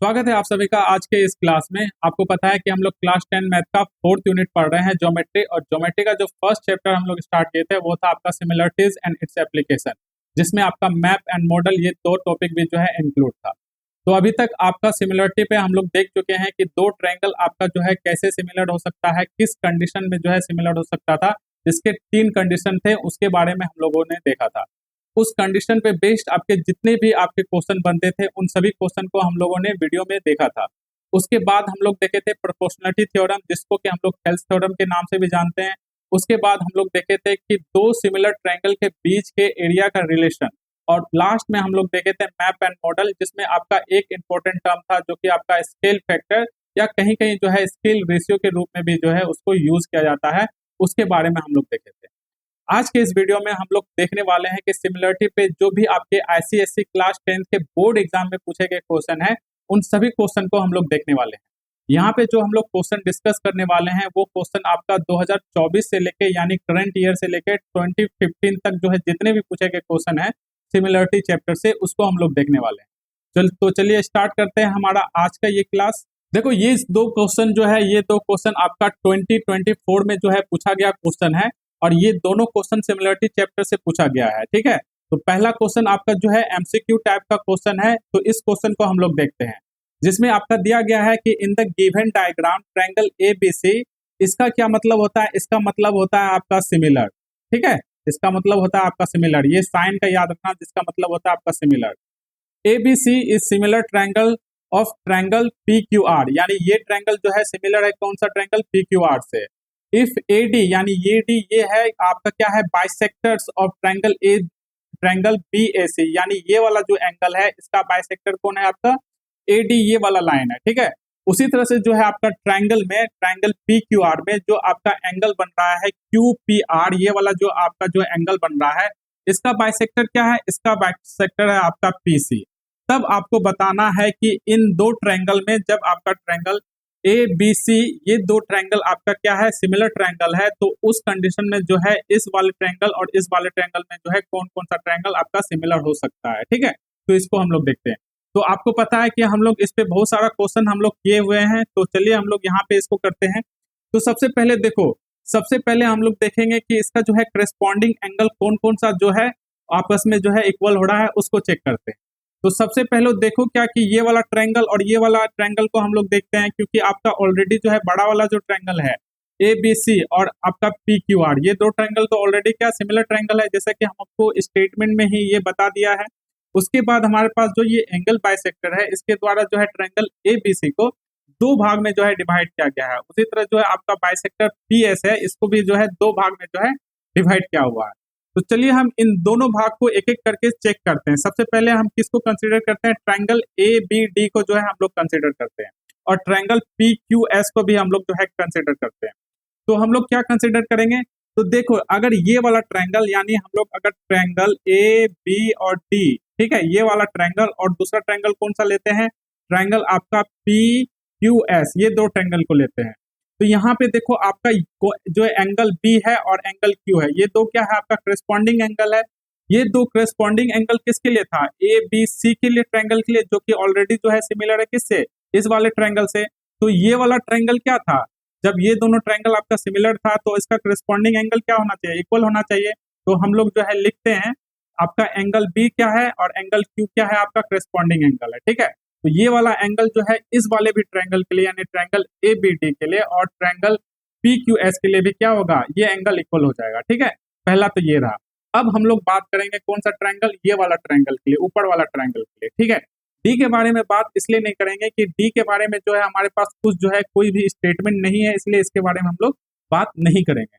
स्वागत है आप सभी का आज के इस क्लास में। आपको पता है कि हम लोग क्लास 10 मैथ का 4th यूनिट पढ़ रहे हैं ज्योमेट्री, और ज्योमेट्री का जो फर्स्ट चैप्टर हम लोग स्टार्ट किए थे वो था आपका सिमिलरिटीज एंड इट्स एप्लीकेशन, जिसमें आपका मैप एंड मॉडल ये दो टॉपिक भी जो है इंक्लूड था। तो अभी तक आपका सिमिलरिटी पे हम लोग देख चुके हैं कि दो ट्रायंगल आपका जो है कैसे सिमिलर हो सकता है, किस कंडीशन में जो है सिमिलर हो सकता था। इसके 3 कंडीशन थे, उसके बारे में हम लोगों ने देखा था। उस कंडीशन पे बेस्ड आपके जितने भी आपके क्वेश्चन बनते थे उन सभी क्वेश्चन को हम लोगों ने वीडियो में देखा था। उसके बाद हम लोग देखे थे प्रोपोर्शनलिटी थ्योरम, जिसको कि हम लोग हेल्स थ्योरम के नाम से भी जानते हैं। उसके बाद हम लोग देखे थे कि दो सिमिलर ट्रायंगल के बीच के एरिया का रिलेशन, और लास्ट में हम लोग देखे थे मैप एंड मॉडल, जिसमें आपका एक इंपॉर्टेंट टर्म था जो कि आपका स्केल फैक्टर, या कहीं कहीं जो है स्केल रेशियो के रूप में भी जो है उसको यूज किया जाता है। उसके बारे में हम लोग देखे थे। आज के इस वीडियो में हम लोग देखने वाले हैं कि सिमिलरिटी पे जो भी आपके आईसीएससी क्लास 10 के बोर्ड एग्जाम में पूछे गए क्वेश्चन हैं, उन सभी क्वेश्चन को हम लोग देखने वाले हैं। यहाँ पे जो हम लोग क्वेश्चन डिस्कस करने वाले हैं वो क्वेश्चन आपका 2024 से लेके यानी करंट ईयर से लेके 2015 तक जो है जितने भी पूछे गए क्वेश्चन है सिमिलरिटी चैप्टर से, उसको हम लोग देखने वाले हैं। तो चलिए स्टार्ट करते हैं हमारा आज का ये क्लास। देखो, ये दो क्वेश्चन जो है, ये दो क्वेश्चन आपका 2024 में जो है पूछा गया क्वेश्चन है, और ये दोनों क्वेश्चन सिमिलरिटी चैप्टर से पूछा गया है। ठीक है, तो पहला क्वेश्चन आपका जो है एमसीक्यू टाइप का क्वेश्चन है। तो इस क्वेश्चन को हम लोग देखते हैं, जिसमें आपका दिया गया है कि इन the given diagram triangle ABC, इसका क्या मतलब होता है? इसका मतलब होता है आपका सिमिलर। ठीक है, इसका मतलब होता है आपका सिमिलर। ये साइन का याद रखना, जिसका मतलब होता है आपका similar. ABC is similar triangle of triangle P Q R, यानी ये ट्रायंगल जो है सिमिलर है कौन सा ट्रायंगल? पी क्यू आर से। इफ ए डी, यानी ये डी ये है आपका क्या है? Bisectors of triangle A, triangle B A C, यानी ये वाला जो एंगल है इसका बाइसेक्टर कौन है? आपका ए डी, ये वाला लाइन है। ठीक है, उसी तरह से जो है आपका ट्रायंगल में, ट्रायंगल पी क्यू आर में जो आपका एंगल बन रहा है क्यू पी आर, ये वाला जो आपका जो एंगल बन रहा है, इसका बाइसेक्टर क्या है? इसका बाइसेक्टर है आपका पी सी। तब आपको बताना है कि इन दो ट्रायंगल में जब आपका ट्रायंगल ए बी सी, ये दो ट्रायंगल आपका क्या है? सिमिलर ट्रायंगल है, तो उस कंडीशन में जो है इस वाले ट्रायंगल और इस वाले ट्रायंगल में जो है कौन कौन सा ट्रायंगल आपका सिमिलर हो सकता है। ठीक है, तो इसको हम लोग देखते हैं। तो आपको पता है कि हम लोग इस पे बहुत सारा क्वेश्चन हम लोग किए हुए हैं, तो चलिए हम लोग यहाँ पे इसको करते हैं। तो सबसे पहले देखो, सबसे पहले हम लोग देखेंगे कि इसका जो है करस्पॉन्डिंग एंगल कौन कौन सा जो है आपस में जो है इक्वल हो रहा है, उसको चेक करते हैं। तो सबसे पहले देखो क्या कि ये वाला ट्रायंगल और ये वाला ट्रायंगल को हम लोग देखते हैं, क्योंकि आपका ऑलरेडी जो है बड़ा वाला जो ट्रायंगल है ए बी सी और आपका पी क्यू आर, ये दो ट्रायंगल तो ऑलरेडी क्या सिमिलर ट्रायंगल है, जैसा कि हम आपको स्टेटमेंट में ही ये बता दिया है। उसके बाद हमारे पास जो ये एंगल बाइसेक्टर है, इसके द्वारा जो है ट्रायंगल ए बी सी को दो भाग में जो है डिवाइड किया गया है। उसी तरह जो है आपका बाइसेक्टर पी एस है, इसको भी जो है दो भाग में जो है डिवाइड किया हुआ है। तो चलिए हम इन दोनों भाग को एक एक करके चेक करते हैं। सबसे पहले हम किसको कंसीडर करते हैं? ट्रायंगल ए बी डी को जो है हम लोग कंसीडर करते हैं, और ट्रायंगल पी क्यू एस को भी हम लोग जो है कंसीडर करते हैं। तो हम लोग क्या कंसीडर करेंगे? तो देखो, अगर ये वाला ट्रायंगल, यानी हम लोग अगर ट्रायंगल ए बी और डी, ठीक है, ये वाला ट्रायंगल और दूसरा ट्रायंगल कौन सा लेते हैं? ट्रायंगल आपका पी क्यू एस, ये दो ट्रायंगल को लेते हैं। तो यहाँ पे देखो आपका जो एंगल बी है और एंगल क्यू है, ये दो क्या है? आपका करस्पॉन्डिंग एंगल है। ये दो करस्पॉन्डिंग एंगल किसके लिए था? ए बी सी के लिए, ट्रायंगल के लिए, जो कि ऑलरेडी जो है सिमिलर है किससे? इस वाले ट्रायंगल से। तो ये वाला ट्रायंगल क्या था? जब ये दोनों ट्रायंगल आपका सिमिलर था तो इसका करस्पॉन्डिंग एंगल क्या होना चाहिए? इक्वल होना चाहिए। तो हम लोग जो है लिखते हैं आपका एंगल बी क्या है और एंगल क्यू क्या है? आपका करस्पॉन्डिंग एंगल है। ठीक है, तो ये वाला एंगल जो है इस वाले भी ट्रायंगल के लिए, यानी ट्रायंगल ए बी डी के लिए और ट्रायंगल पी क्यू एस के लिए भी क्या होगा? ये एंगल इक्वल हो जाएगा। ठीक है, पहला तो ये रहा। अब हम लोग बात करेंगे कौन सा ट्रायंगल? ये वाला ट्रायंगल के लिए, ऊपर वाला ट्रायंगल के लिए। ठीक है, डी के बारे में बात इसलिए नहीं करेंगे कि डी के बारे में जो है हमारे पास कुछ जो है कोई भी स्टेटमेंट नहीं है, इसलिए इसके बारे में हम लोग बात नहीं करेंगे।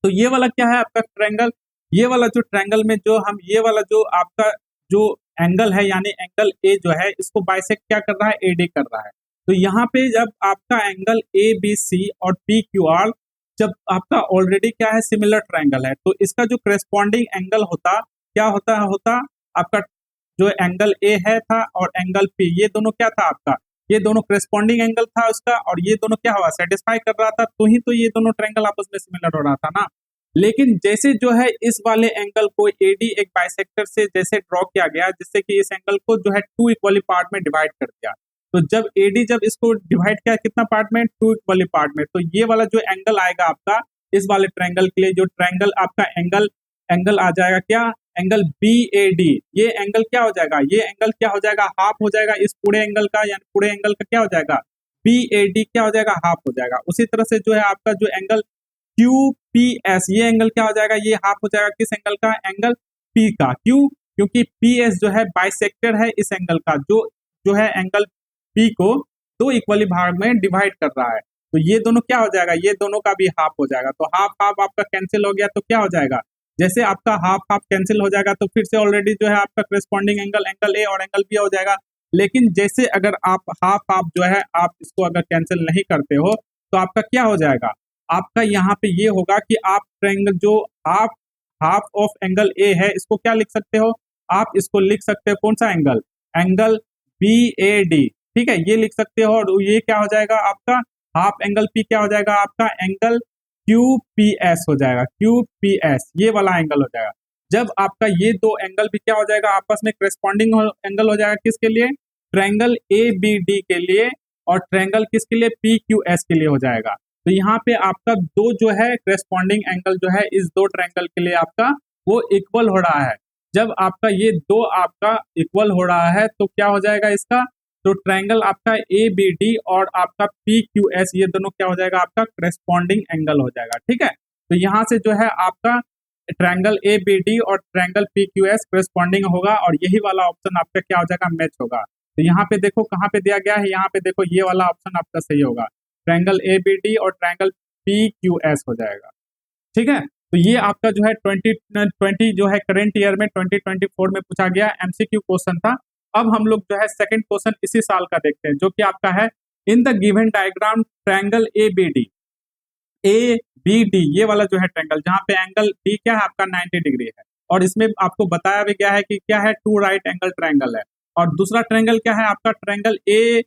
तो ये वाला क्या है आपका ट्रायंगल? ये वाला जो ट्रायंगल में जो हम, ये वाला जो आपका जो एंगल है, यानी एंगल ए जो है, इसको बाइसेक्ट क्या कर रहा है? ए डी कर रहा है। तो यहाँ पे जब आपका एंगल ए बी सी और पी क्यू आर जब आपका ऑलरेडी क्या है? सिमिलर ट्रायंगल है, तो इसका जो करस्पॉन्डिंग एंगल होता क्या होता आपका जो एंगल ए है था और एंगल पी, ये दोनों क्या था आपका? ये दोनों करस्पॉन्डिंग एंगल था उसका, और ये दोनों क्या हुआ? सेटिस्फाई कर रहा था, तो ही तो ये दोनों ट्रायंगल आपस में सिमिलर हो रहा था ना। लेकिन जैसे जो है इस वाले एंगल को एडी एक बाइसेक्टर से जैसे ड्रॉ किया गया, जिससे कि इस एंगल को जो है टू इक्वली पार्ट में डिवाइड कर दिया, तो जब एडी जब इसको डिवाइड किया कितना पार्ट में, 2 इक्वली पार्ट में, तो ये वाला जो एंगल आएगा आपका इस वाले ट्रायंगल के लिए, जो ट्रायंगल आपका एंगल एंगल आ जाएगा क्या, एंगल बी ए डी। ये एंगल क्या हो जाएगा, ये एंगल क्या हो जाएगा, हाफ हो जाएगा इस पूरे एंगल का, यानी पूरे एंगल का क्या हो जाएगा, बी ए डी क्या हो जाएगा, हाफ हो जाएगा। उसी तरह से जो है आपका जो एंगल क्यू पी एस, ये एंगल क्या हो जाएगा, ये हाफ हो जाएगा किस एंगल का, एंगल पी का। क्यों, क्योंकि पी एस जो है बाइसेक्टर है इस एंगल का, जो है एंगल पी को 2 इक्वली भाग में डिवाइड कर रहा है। तो ये दोनों क्या हो जाएगा, ये दोनों का भी हाफ हो जाएगा। तो हाफ हाफ आपका कैंसिल हो गया, तो क्या हो जाएगा, जैसे आपका हाफ हाफ कैंसिल हो जाएगा तो फिर से ऑलरेडी जो है आपका करस्पॉन्डिंग एंगल एंगल ए और एंगल बी हो जाएगा। लेकिन जैसे अगर आप हाफ हाफ जो है आप इसको अगर कैंसिल नहीं करते हो तो आपका क्या हो जाएगा, आपका यहाँ पे ये होगा कि आप ट्रायंगल जो half half of angle A है इसको क्या लिख सकते हो, आप इसको लिख सकते हो कौन सा angle, angle B A D, ठीक है, ये लिख सकते हो। और ये क्या हो जाएगा आपका हाफ एंगल पी क्या हो जाएगा आपका एंगल क्यू पी एस हो जाएगा, क्यू पी एस ये वाला एंगल हो जाएगा। जब आपका ये दो एंगल भी क्या हो जाएगा आपस में करस्पॉन्डिंग एंगल हो जाएगा, किसके लिए, ट्रायंगल ए बी डी के लिए, और ट्रायंगल किसके लिए, पी क्यू एस के लिए हो जाएगा। तो यहाँ पे आपका दो जो है करस्पॉन्डिंग एंगल जो है इस दो ट्रायंगल के लिए आपका वो इक्वल हो रहा है। जब आपका ये दो आपका इक्वल हो रहा है तो क्या हो जाएगा इसका, तो ट्रायंगल आपका ए बी डी और आपका पी क्यू एस ये दोनों क्या हो जाएगा आपका करस्पॉन्डिंग एंगल हो जाएगा, ठीक है। तो यहाँ से जो है आपका ट्रायंगल ए बी डी और triangle P Q S corresponding होगा, और यही वाला ऑप्शन आपका क्या हो जाएगा, मैच होगा। तो यहाँ पे देखो कहाँ पे दिया गया है, यहाँ पे देखो ये वाला ऑप्शन आपका सही होगा, ट्रायंगल ए बी डी और ट्रायंगल पी क्यू एस हो जाएगा, ठीक है। तो ये आपका जो है 2020 जो है करेंट ईयर में 2024 में पूछा गया एमसीक्यू क्वेश्चन था। अब हम लोग जो है सेकंड क्वेश्चन इसी साल का देखते हैं, जो कि आपका है in the given diagram triangle A B D ये वाला जो है ट्रायंगल, जहाँ पे एंगल डी क्या है आपका 90 डिग्री है, और इसमें आपको बताया भी गया है कि क्या है, 2 राइट एंगल ट्रायंगल है। और दूसरा ट्रायंगल क्या है आपका, ट्रायंगल ए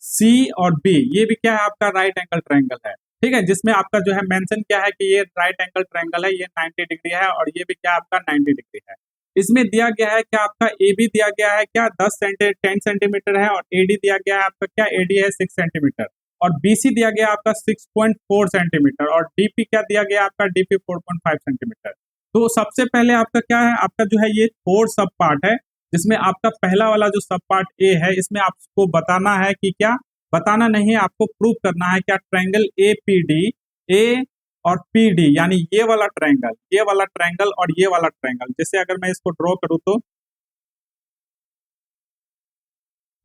सी और बी, ये भी क्या है आपका राइट एंगल ट्रायंगल है, ठीक है, जिसमें आपका जो है मेंशन क्या है कि ये राइट एंगल ट्रायंगल है, ये 90 डिग्री है, और ये भी क्या आपका 90 डिग्री है। इसमें दिया गया है क्या आपका ए बी दिया गया है क्या 10 सेंटीमीटर है, और ए डी दिया गया है आपका क्या, ए डी है 6 सेंटीमीटर, और बी सी दिया गया आपका 6.4 सेंटीमीटर, और डीपी क्या दिया गया आपका, डीपी 4.5 सेंटीमीटर। तो सबसे पहले आपका क्या है, आपका जो है ये 4 सब पार्ट है, जिसमें आपका पहला वाला जो सब पार्ट ए है इसमें आपको बताना है कि क्या, बताना नहीं है, आपको प्रूव करना है क्या, ट्रायंगल ए पी डी, ए और पी डी यानी ये वाला ट्रायंगल और ये वाला ट्रायंगल, जैसे अगर मैं इसको ड्रॉ करूं तो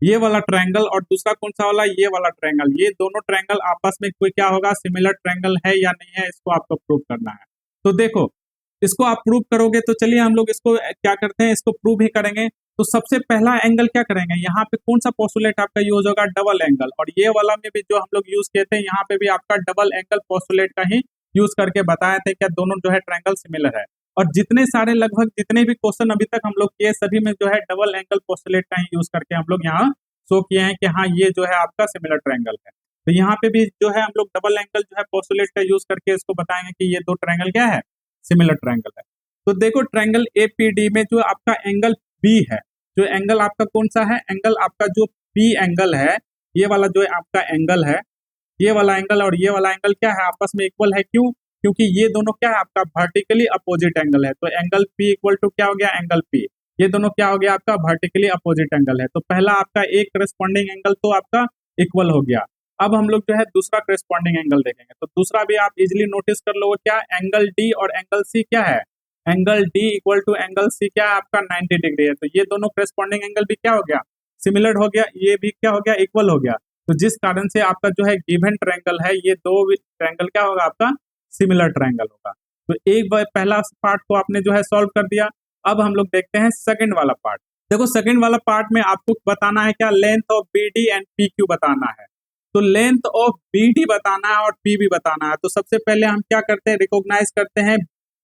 ये वाला ट्रायंगल और दूसरा कौन सा वाला, ये वाला ट्रायंगल, ये दोनों ट्रायंगल आपस में कोई क्या होगा, सिमिलर ट्रायंगल है या नहीं है, इसको आपको प्रूव करना है। तो देखो इसको आप प्रूव करोगे, तो चलिए हम लोग इसको क्या करते हैं, इसको प्रूव ही करेंगे। तो सबसे पहला एंगल क्या करेंगे, यहाँ पे कौन सा पोस्टुलेट आपका यूज होगा, डबल एंगल, और ये वाला में भी जो हम लोग यूज किए थे यहाँ पे भी आपका डबल एंगल पोस्टुलेट का ही यूज करके बताए थे, क्या दोनों जो है ट्रायंगल सिमिलर है। और जितने सारे लगभग जितने भी क्वेश्चन अभी तक हम लोग किए सभी में जो है डबल एंगल पोस्टुलेट का ही यूज करके हम लोग यहाँ शो किए हैं कि हाँ ये जो है आपका सिमिलर ट्रायंगल है। तो यहाँ पे भी जो है हम लोग डबल एंगल जो है पोस्टुलेट का यूज करके इसको बताएंगे कि ये दो ट्रायंगल क्या है, सिमिलर ट्रायंगल है। तो देखो ट्रायंगल एपीडी में जो आपका एंगल बी है, जो एंगल आपका कौन सा है, एंगल आपका जो पी एंगल है, ये वाला जो आपका एंगल है, ये वाला एंगल और ये वाला एंगल क्या है आपस में इक्वल है। क्यों, क्योंकि ये दोनों क्या है आपका वर्टिकली अपोजिट एंगल है। तो एंगल पी इक्वल टू क्या हो गया, एंगल पी, ये दोनों क्या हो गया आपका वर्टिकली अपोजिट एंगल है। तो पहला आपका एक करस्पॉन्डिंग एंगल तो आपका इक्वल हो गया। अब हम लोग जो है दूसरा करस्पॉन्डिंग एंगल देखेंगे, तो दूसरा भी आप इजिली नोटिस कर लो, क्या एंगल डी और एंगल सी क्या है, angle D equal to angle C क्या है आपका 90 डिग्री है। तो ये दोनों करस्पॉन्डिंग एंगल भी क्या हो गया, सिमिलर हो गया, ये भी क्या हो गया, इक्वल हो गया। तो जिस कारण से आपका जो है गिवन ट्रायंगल है, ये दो ट्रायंगल क्या होगा आपका, सिमिलर ट्रायंगल होगा। तो एक बार पहला पार्ट को आपने जो है सॉल्व कर दिया। अब हम लोग देखते हैं सेकंड वाला पार्ट। देखो सेकंड वाला पार्ट में आपको बताना है क्या, length of B D and P Q बताना है। तो लेंथ ऑफ बी डी बताना है और पी भी बताना है। तो सबसे पहले हम क्या करते हैं, रिकॉग्नाइज करते हैं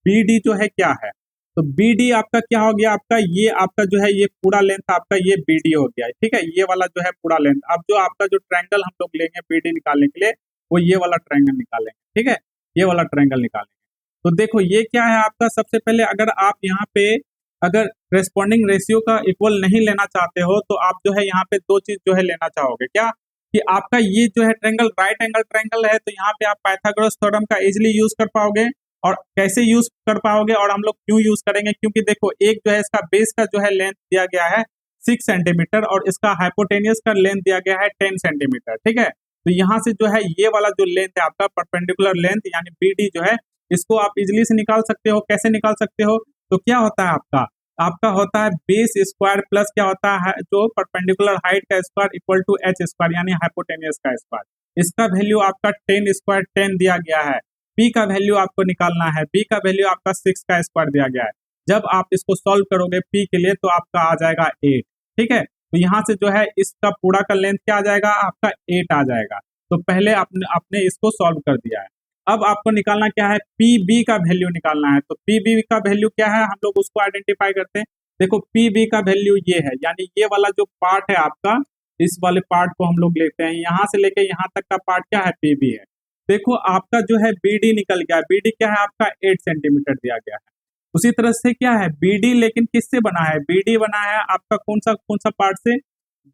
बी डी जो है क्या है। तो बी डी आपका क्या हो गया, आपका ये आपका जो है ये पूरा लेंथ आपका ये बी डी हो गया, ठीक है, ये वाला जो है पूरा लेंथ। अब जो आपका जो ट्रायंगल हम लोग लेंगे बी डी निकालने के लिए, वो ये वाला ट्रायंगल निकालेंगे, ठीक है, ये वाला ट्रायंगल निकालेंगे। तो देखो ये क्या है आपका, सबसे पहले अगर आप यहाँ पे अगर करेस्पॉन्डिंग रेशियो का इक्वल नहीं लेना चाहते हो तो आप जो है यहाँ पे दो चीज जो है लेना चाहोगे, क्या कि आपका ये जो है ट्रायंगल राइट एंगल ट्रायंगल है, तो यहाँ पे आप पाइथागोरस थ्योरम का इजिली यूज कर पाओगे। और कैसे यूज कर पाओगे और हम लोग क्यों यूज करेंगे, क्योंकि देखो एक जो है इसका बेस का जो है लेंथ दिया गया है 6 सेंटीमीटर और इसका हाइपोटेनियस का लेंथ दिया गया है 10 सेंटीमीटर, ठीक है। तो यहाँ से जो है ये वाला जो लेंथ है आपका परपेंडिकुलर लेंथ यानी BD जो है, इसको आप इजिली से निकाल सकते हो। कैसे निकाल सकते हो, तो क्या होता है आपका आपका होता है बेस स्क्वायर प्लस क्या होता है जो परपेंडिकुलर हाइट का square equal to H square यानी हाइपोटेनियस का स्क्वायर। इसका वैल्यू आपका 10 स्क्वायर 10 दिया गया है। पी का वैल्यू आपको निकालना है, बी का वैल्यू आपका 6 का स्क्वायर दिया गया है। जब आप इसको सॉल्व करोगे पी के लिए तो आपका आ जाएगा 8, ठीक है। तो यहाँ से जो है इसका पूरा का लेंथ क्या आ जाएगा आपका 8 आ जाएगा। तो पहले आपने इसको सॉल्व कर दिया है। अब आपको निकालना क्या है, पी बी का वैल्यू निकालना है। तो पी बी का वैल्यू क्या है, हम लोग उसको आइडेंटिफाई करते हैं। देखो पी बी का वैल्यू ये है, यानी ये वाला जो पार्ट है आपका, इस वाले पार्ट को हम लोग लेते हैं, यहाँ से लेके यहाँ तक का पार्ट क्या है पी बी है। देखो आपका जो है BD निकल गया, BD क्या है आपका 8 सेंटीमीटर दिया गया है। उसी तरह से क्या है BD लेकिन किससे बना है, BD बना है आपका कौन सा पार्ट से,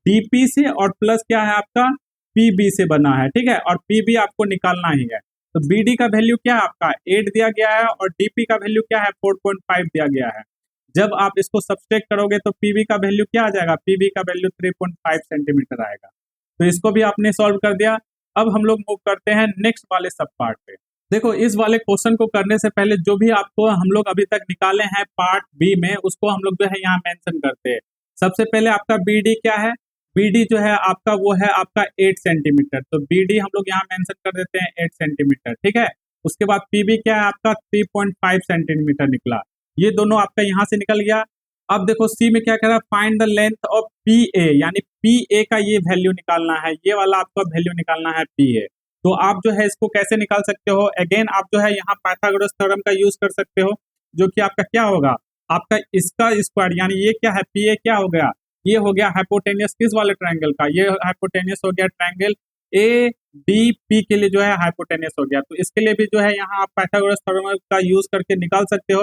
DP से, और प्लस क्या है आपका PB से बना है, ठीक है। और PB आपको निकालना ही है। तो BD का वैल्यू क्या है आपका 8 दिया गया है और DP का वैल्यू क्या है 4.5 दिया गया है। जब आप इसको सब्सट्रैक्ट करोगे तो PB का वैल्यू क्या आ जाएगा, PB का वैल्यू 3.5 सेंटीमीटर आएगा। तो इसको भी आपने सॉल्व कर दिया। अब हम लोग मूव करते हैं नेक्स्ट वाले सब पार्ट पे। देखो इस वाले क्वेश्चन को करने से पहले जो भी आपको हम लोग अभी तक निकाले हैं पार्ट बी में, उसको हम लोग जो है यहाँ मेंशन करते हैं। सबसे पहले आपका BD क्या है, BD जो है आपका वो है आपका 8 सेंटीमीटर। तो BD हम लोग यहाँ मेंशन कर देते हैं 8 सेंटीमीटर, ठीक है। उसके बाद PB क्या है आपका 3.5 सेंटीमीटर निकला, ये दोनों आपका यहाँ से निकल गया। अब देखो सी में क्या कह रहा है, find the length of PA, यानी PA का ये वैल्यू निकालना है, ये वाला आपका वैल्यू निकालना है PA। तो आप जो है इसको कैसे निकाल सकते हो, अगेन आप जो है यहाँ पाइथागोरस थ्योरम का यूज कर सकते हो, जो कि आपका क्या होगा आपका इसका स्क्वायर, यानी ये क्या है PA क्या हो गया, ये हो गया हाइपोटेनियस किस वाले ट्रायंगल का, ये हाइपोटेनियस हो गया ट्रायंगल ADP के लिए जो है हाइपोटेनियस हो गया। तो इसके लिए भी जो है यहाँ आप पाइथागोरस थ्योरम का यूज करके निकाल सकते हो।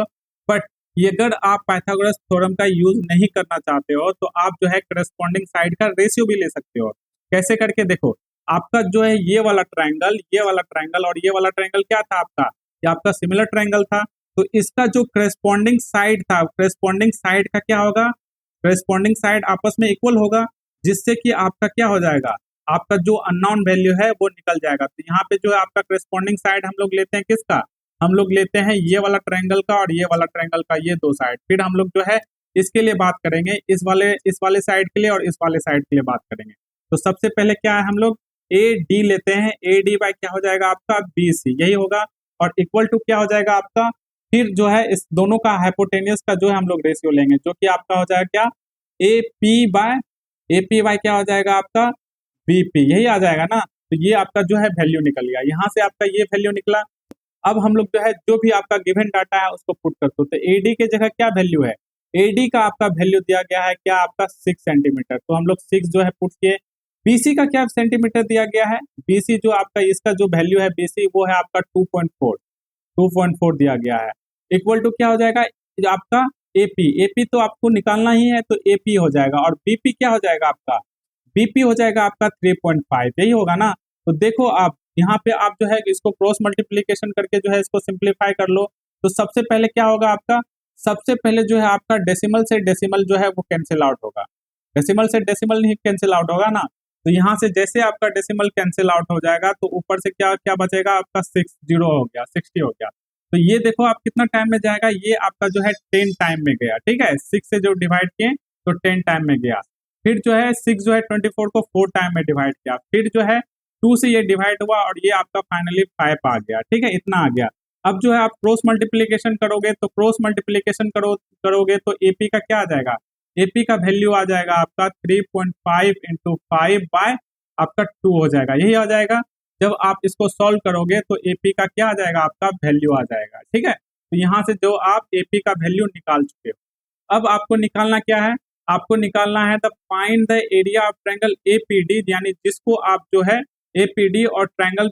बट अगर आप पाइथागोरस थ्योरम का यूज नहीं करना चाहते हो तो आप जो है करस्पॉन्डिंग साइड का रेशियो भी ले सकते हो। कैसे करके, देखो आपका जो है ये वाला ट्रायंगल और ये वाला ट्रायंगल क्या था आपका, ये आपका सिमिलर ट्रायंगल था। तो इसका जो करस्पॉन्डिंग साइड था, करस्पॉन्डिंग साइड का क्या होगा, करस्पॉन्डिंग साइड आपस में इक्वल होगा, जिससे कि आपका क्या हो जाएगा, आपका जो अननोन वैल्यू है वो निकल जाएगा। तो यहाँ पे जो है आपका करस्पॉन्डिंग साइड हम लोग लेते हैं किसका, हम लोग लेते हैं ये वाला ट्रायंगल का और ये वाला ट्रायंगल का, ये दो साइड। फिर हम लोग जो है इसके लिए बात करेंगे, इस वाले साइड के लिए और इस वाले साइड के लिए बात करेंगे। तो सबसे पहले क्या है, हम लोग AD लेते हैं, AD बाय क्या हो जाएगा आपका BC, यही होगा, और इक्वल टू क्या हो जाएगा आपका, फिर जो है इस दोनों का हाइपोटेनियस का जो है हम लोग रेशियो लेंगे, जो कि आपका हो जाएगा क्या AP बाय क्या हो जाएगा आपका BP, यही आ जाएगा ना। तो ये आपका जो है वैल्यू निकल गया, यहाँ से आपका ये वैल्यू निकला। अब हम लोग जो है जो भी आपका गिवन डाटा है उसको पुट करते हो। तो AD के जगह क्या वैल्यू है, AD का आपका वैल्यू दिया गया है क्या आपका 6 सेंटीमीटर, तो हम लोग 6 जो है पुट किए। BC का क्या सेंटीमीटर दिया गया है, BC जो आपका इसका जो वैल्यू है BC वो है आपका 2.4 दिया गया है। इक्वल टू क्या हो जाएगा आपका AP तो आपको निकालना ही है, तो AP हो जाएगा, और BP क्या हो जाएगा आपका, BP हो जाएगा आपका 3.5, यही होगा ना। तो देखो आप यहाँ पे आप जो है इसको क्रॉस मल्टीप्लीकेशन करके जो है इसको सिंप्लीफाई कर लो। तो सबसे पहले क्या होगा आपका, सबसे पहले जो है आपका डेसिमल से डेसिमल जो है वो कैंसिल आउट होगा, डेसिमल से डेसिमल नहीं कैंसिल आउट होगा ना। तो यहाँ से जैसे आपका डेसिमल कैंसिल आउट हो जाएगा तो ऊपर से क्या क्या बचेगा आपका 60 हो गया, 60 हो गया। तो ये देखो आप कितना टाइम में जाएगा, ये आपका जो है 10 टाइम में गया, ठीक है। 6 से जो डिवाइड किए तो 10 टाइम में गया। फिर जो है 6 जो है 24 को 4 टाइम में डिवाइड किया, फिर जो है 2 से ये डिवाइड हुआ और ये आपका फाइनली 5 आ गया, ठीक है, इतना आ गया। अब जो है आप क्रॉस मल्टीप्लीकेशन करोगे, तो क्रॉस मल्टीप्लीकेशन करोगे तो AP का क्या आ जाएगा, AP का वैल्यू आ जाएगा आपका 3.5 इंटू 5 बाय आपका 2 हो जाएगा, यही आ जाएगा। जब आप इसको सॉल्व करोगे तो AP का क्या आ जाएगा आपका वैल्यू आ जाएगा, ठीक है। तो यहाँ से जो आप AP का वैल्यू निकाल चुके हो, अब आपको निकालना क्या है, आपको निकालना है the find the area of triangle APD, यानी जिसको आप जो है APD और ट्रायंगल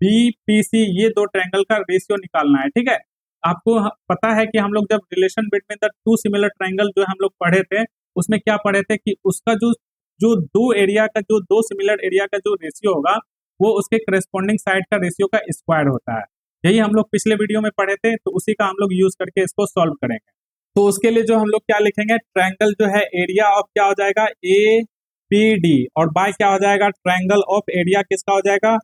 BPC ये दो ट्रायंगल का रेशियो निकालना है, ठीक है। आपको पता है कि हम लोग जब relation between the two similar triangle जो हम लोग पढ़े थे, उसमें क्या पढ़े थे कि उसका जो जो दो एरिया का जो दो सिमिलर एरिया का जो रेशियो होगा वो उसके करस्पॉन्डिंग साइड का रेशियो का स्क्वायर होता है। यही हम लोग पिछले वीडियो में पढ़े थे, तो उसी का हम लोग यूज करके इसको सॉल्व करेंगे। तो उसके लिए जो हम लोग क्या लिखेंगे, ट्रायंगल जो है एरिया ऑफ क्या हो जाएगा, ए पी डी, और बाय क्या हो जाएगा, ट्रायंगल ऑफ एरिया किसका हो जाएगा,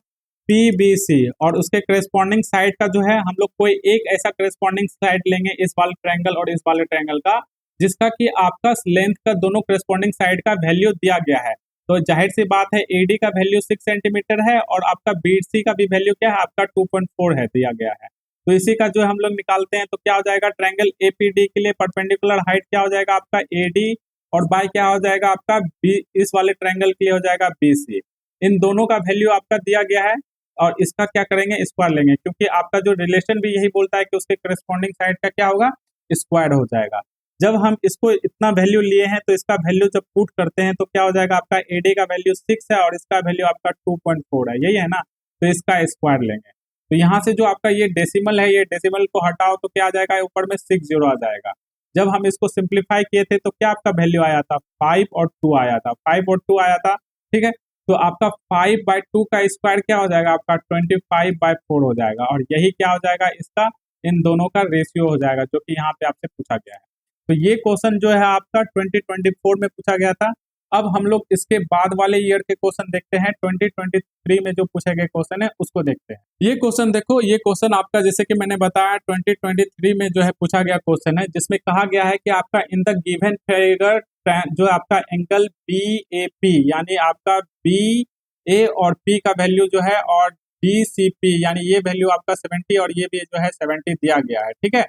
पीबीसी, और उसके करेस्पॉन्डिंग साइड का जो है हम लोग कोई एक ऐसा करेस्पॉन्डिंग साइड लेंगे इस वाले ट्रायंगल और इस वाले ट्रायंगल का, जिसका कि आपका लेंथ का दोनों करेस्पॉन्डिंग साइड का वैल्यू दिया गया है। तो जाहिर सी बात है एडी का वैल्यू 6 सेंटीमीटर है और आपका बीसी का भी वैल्यू क्या है, आपका 2.4 है, दिया गया है। तो इसी का जो हम लोग निकालते हैं तो क्या हो जाएगा, ट्रायंगल एपीडी के लिए परपेंडिकुलर हाइट क्या हो जाएगा आपका एडी, और बाय क्या हो जाएगा आपका बी, इस वाले ट्रायंगल के लिए हो जाएगा बीसी। इन दोनों का वैल्यू आपका दिया गया है और इसका क्या करेंगे, स्क्वायर लेंगे, क्योंकि आपका जो रिलेशन भी यही बोलता है कि उसके करस्पॉन्डिंग साइड का क्या होगा, स्क्वायर हो जाएगा। जब हम इसको इतना वैल्यू लिए हैं तो इसका वैल्यू जब पुट करते हैं तो क्या हो जाएगा, आपका एडी का वैल्यू 6 है और इसका वैल्यू आपका 2.4 है, यही है ना, तो इसका स्क्वायर लेंगे। तो यहाँ से जो आपका ये डेसिमल है, ये डेसिमल को हटाओ तो क्या आ जाएगा, ऊपर में 6 जीरो आ जाएगा। जब हम इसको सिंप्लीफाई किए थे तो क्या आपका वैल्यू आया था, 5 और 2 आया था, 5 और 2 आया था, ठीक है। तो आपका 5/2 का स्क्वायर क्या हो जाएगा, आपका 25/4 हो जाएगा, और यही क्या हो जाएगा, इसका इन दोनों का रेशियो हो जाएगा, जो कि यहाँ पे आपसे पूछा गया है। तो ये क्वेश्चन जो है आपका 2024 में पूछा गया था। अब हम लोग इसके बाद वाले ईयर के क्वेश्चन देखते हैं, 2023 में जो पूछे गए क्वेश्चन है उसको देखते हैं। ये क्वेश्चन देखो, ये क्वेश्चन आपका जैसे कि मैंने बताया 2023 में जो है पूछा गया क्वेश्चन है, जिसमें कहा गया है कि आपका इन द गिवन फिगर जो आपका एंगल बी ए पी, यानी आपका बी ए और पी का वैल्यू जो है, और डी सी पी यानी ये वैल्यू आपका 70 और ये भी जो है 70 दिया गया है, ठीक है।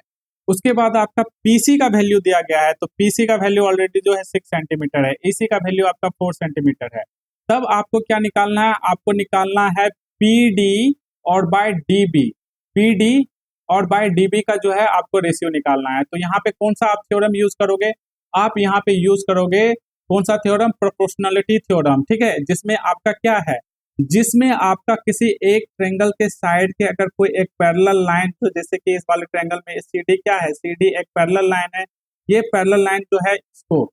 उसके बाद आपका पीसी का वैल्यू दिया गया है, तो पीसी का वैल्यू ऑलरेडी जो है 6 सेंटीमीटर है, ईसी का वैल्यू आपका 4 सेंटीमीटर है। तब आपको क्या निकालना है, आपको निकालना है पीडी और बाय डीबी, पीडी और बाय डीबी का जो है आपको रेशियो निकालना है। तो यहाँ पे कौन सा आप थ्योरम यूज करोगे, आप यहाँ पे यूज करोगे कौन सा थ्योरम, प्रोपोर्शनलिटी थ्योरम, ठीक है, जिसमें आपका क्या है, जिसमें आपका किसी एक ट्रायंगल के साइड के अगर कोई एक पैरेलल लाइन, तो जैसे कि इस वाले ट्रायंगल में CD क्या है, CD एक पैरेलल लाइन है, ये पैरेलल लाइन जो है इसको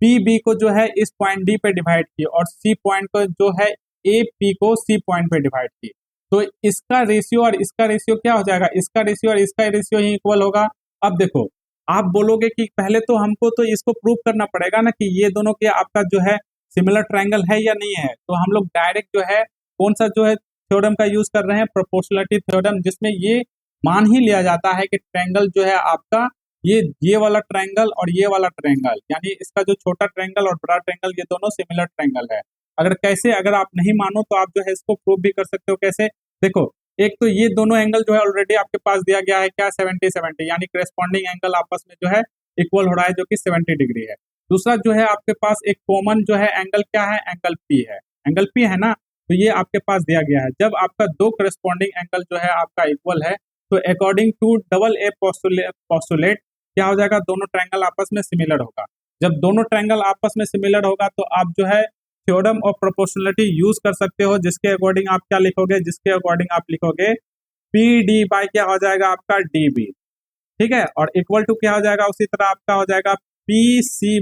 PB को जो है इस पॉइंट D पे डिवाइड की और C पॉइंट को जो है AP को C पॉइंट पे डिवाइड की, तो इसका रेशियो और इसका रेशियो क्या हो जाएगा, इसका रेशियो और इसका रेशियो ही इक्वल होगा। अब देखो आप बोलोगे कि पहले तो हमको तो इसको प्रूव करना पड़ेगा ना कि ये दोनों के आपका जो है सिमिलर ट्रायंगल है या नहीं है, तो हम लोग डायरेक्ट जो है कौन सा जो है थ्योरम का यूज कर रहे हैं, प्रोपोर्शनलिटी थ्योरम, जिसमें ये मान ही लिया जाता है कि ट्रायंगल जो है आपका ये वाला ट्रायंगल और ये वाला ट्रायंगल, यानी इसका जो छोटा ट्रायंगल और बड़ा ट्रायंगल, ये दोनों सिमिलर ट्रायंगल है। अगर आप नहीं मानो तो आप जो है इसको प्रूव भी कर सकते हो। कैसे, देखो एक तो ये दोनों एंगल जो है ऑलरेडी आपके पास दिया गया है क्या, 70-70, यानी करेस्पॉन्डिंग एंगल आपस में जो है इक्वल हो रहा है, जो कि 70 डिग्री है। दूसरा जो है आपके पास एक कॉमन जो है एंगल क्या है, एंगल पी है, एंगल पी है ना, तो ये आपके पास दिया गया है। जब आपका दो करस्पॉन्डिंग एंगल जो है आपका इक्वल है, तो according to double A postulate क्या हो जाएगा, दोनों ट्रायंगल आपस में सिमिलर होगा। जब दोनों ट्रायंगल आपस में सिमिलर होगा तो आप जो है थ्योरम ऑफ प्रोपोर्शनलिटी यूज कर सकते हो, जिसके अकॉर्डिंग आप क्या लिखोगे, जिसके अकॉर्डिंग आप लिखोगे पी डी बाय क्या हो जाएगा आपका डी बी, ठीक है, और इक्वल टू क्या हो जाएगा, उसी तरह आपका हो जाएगा पी सी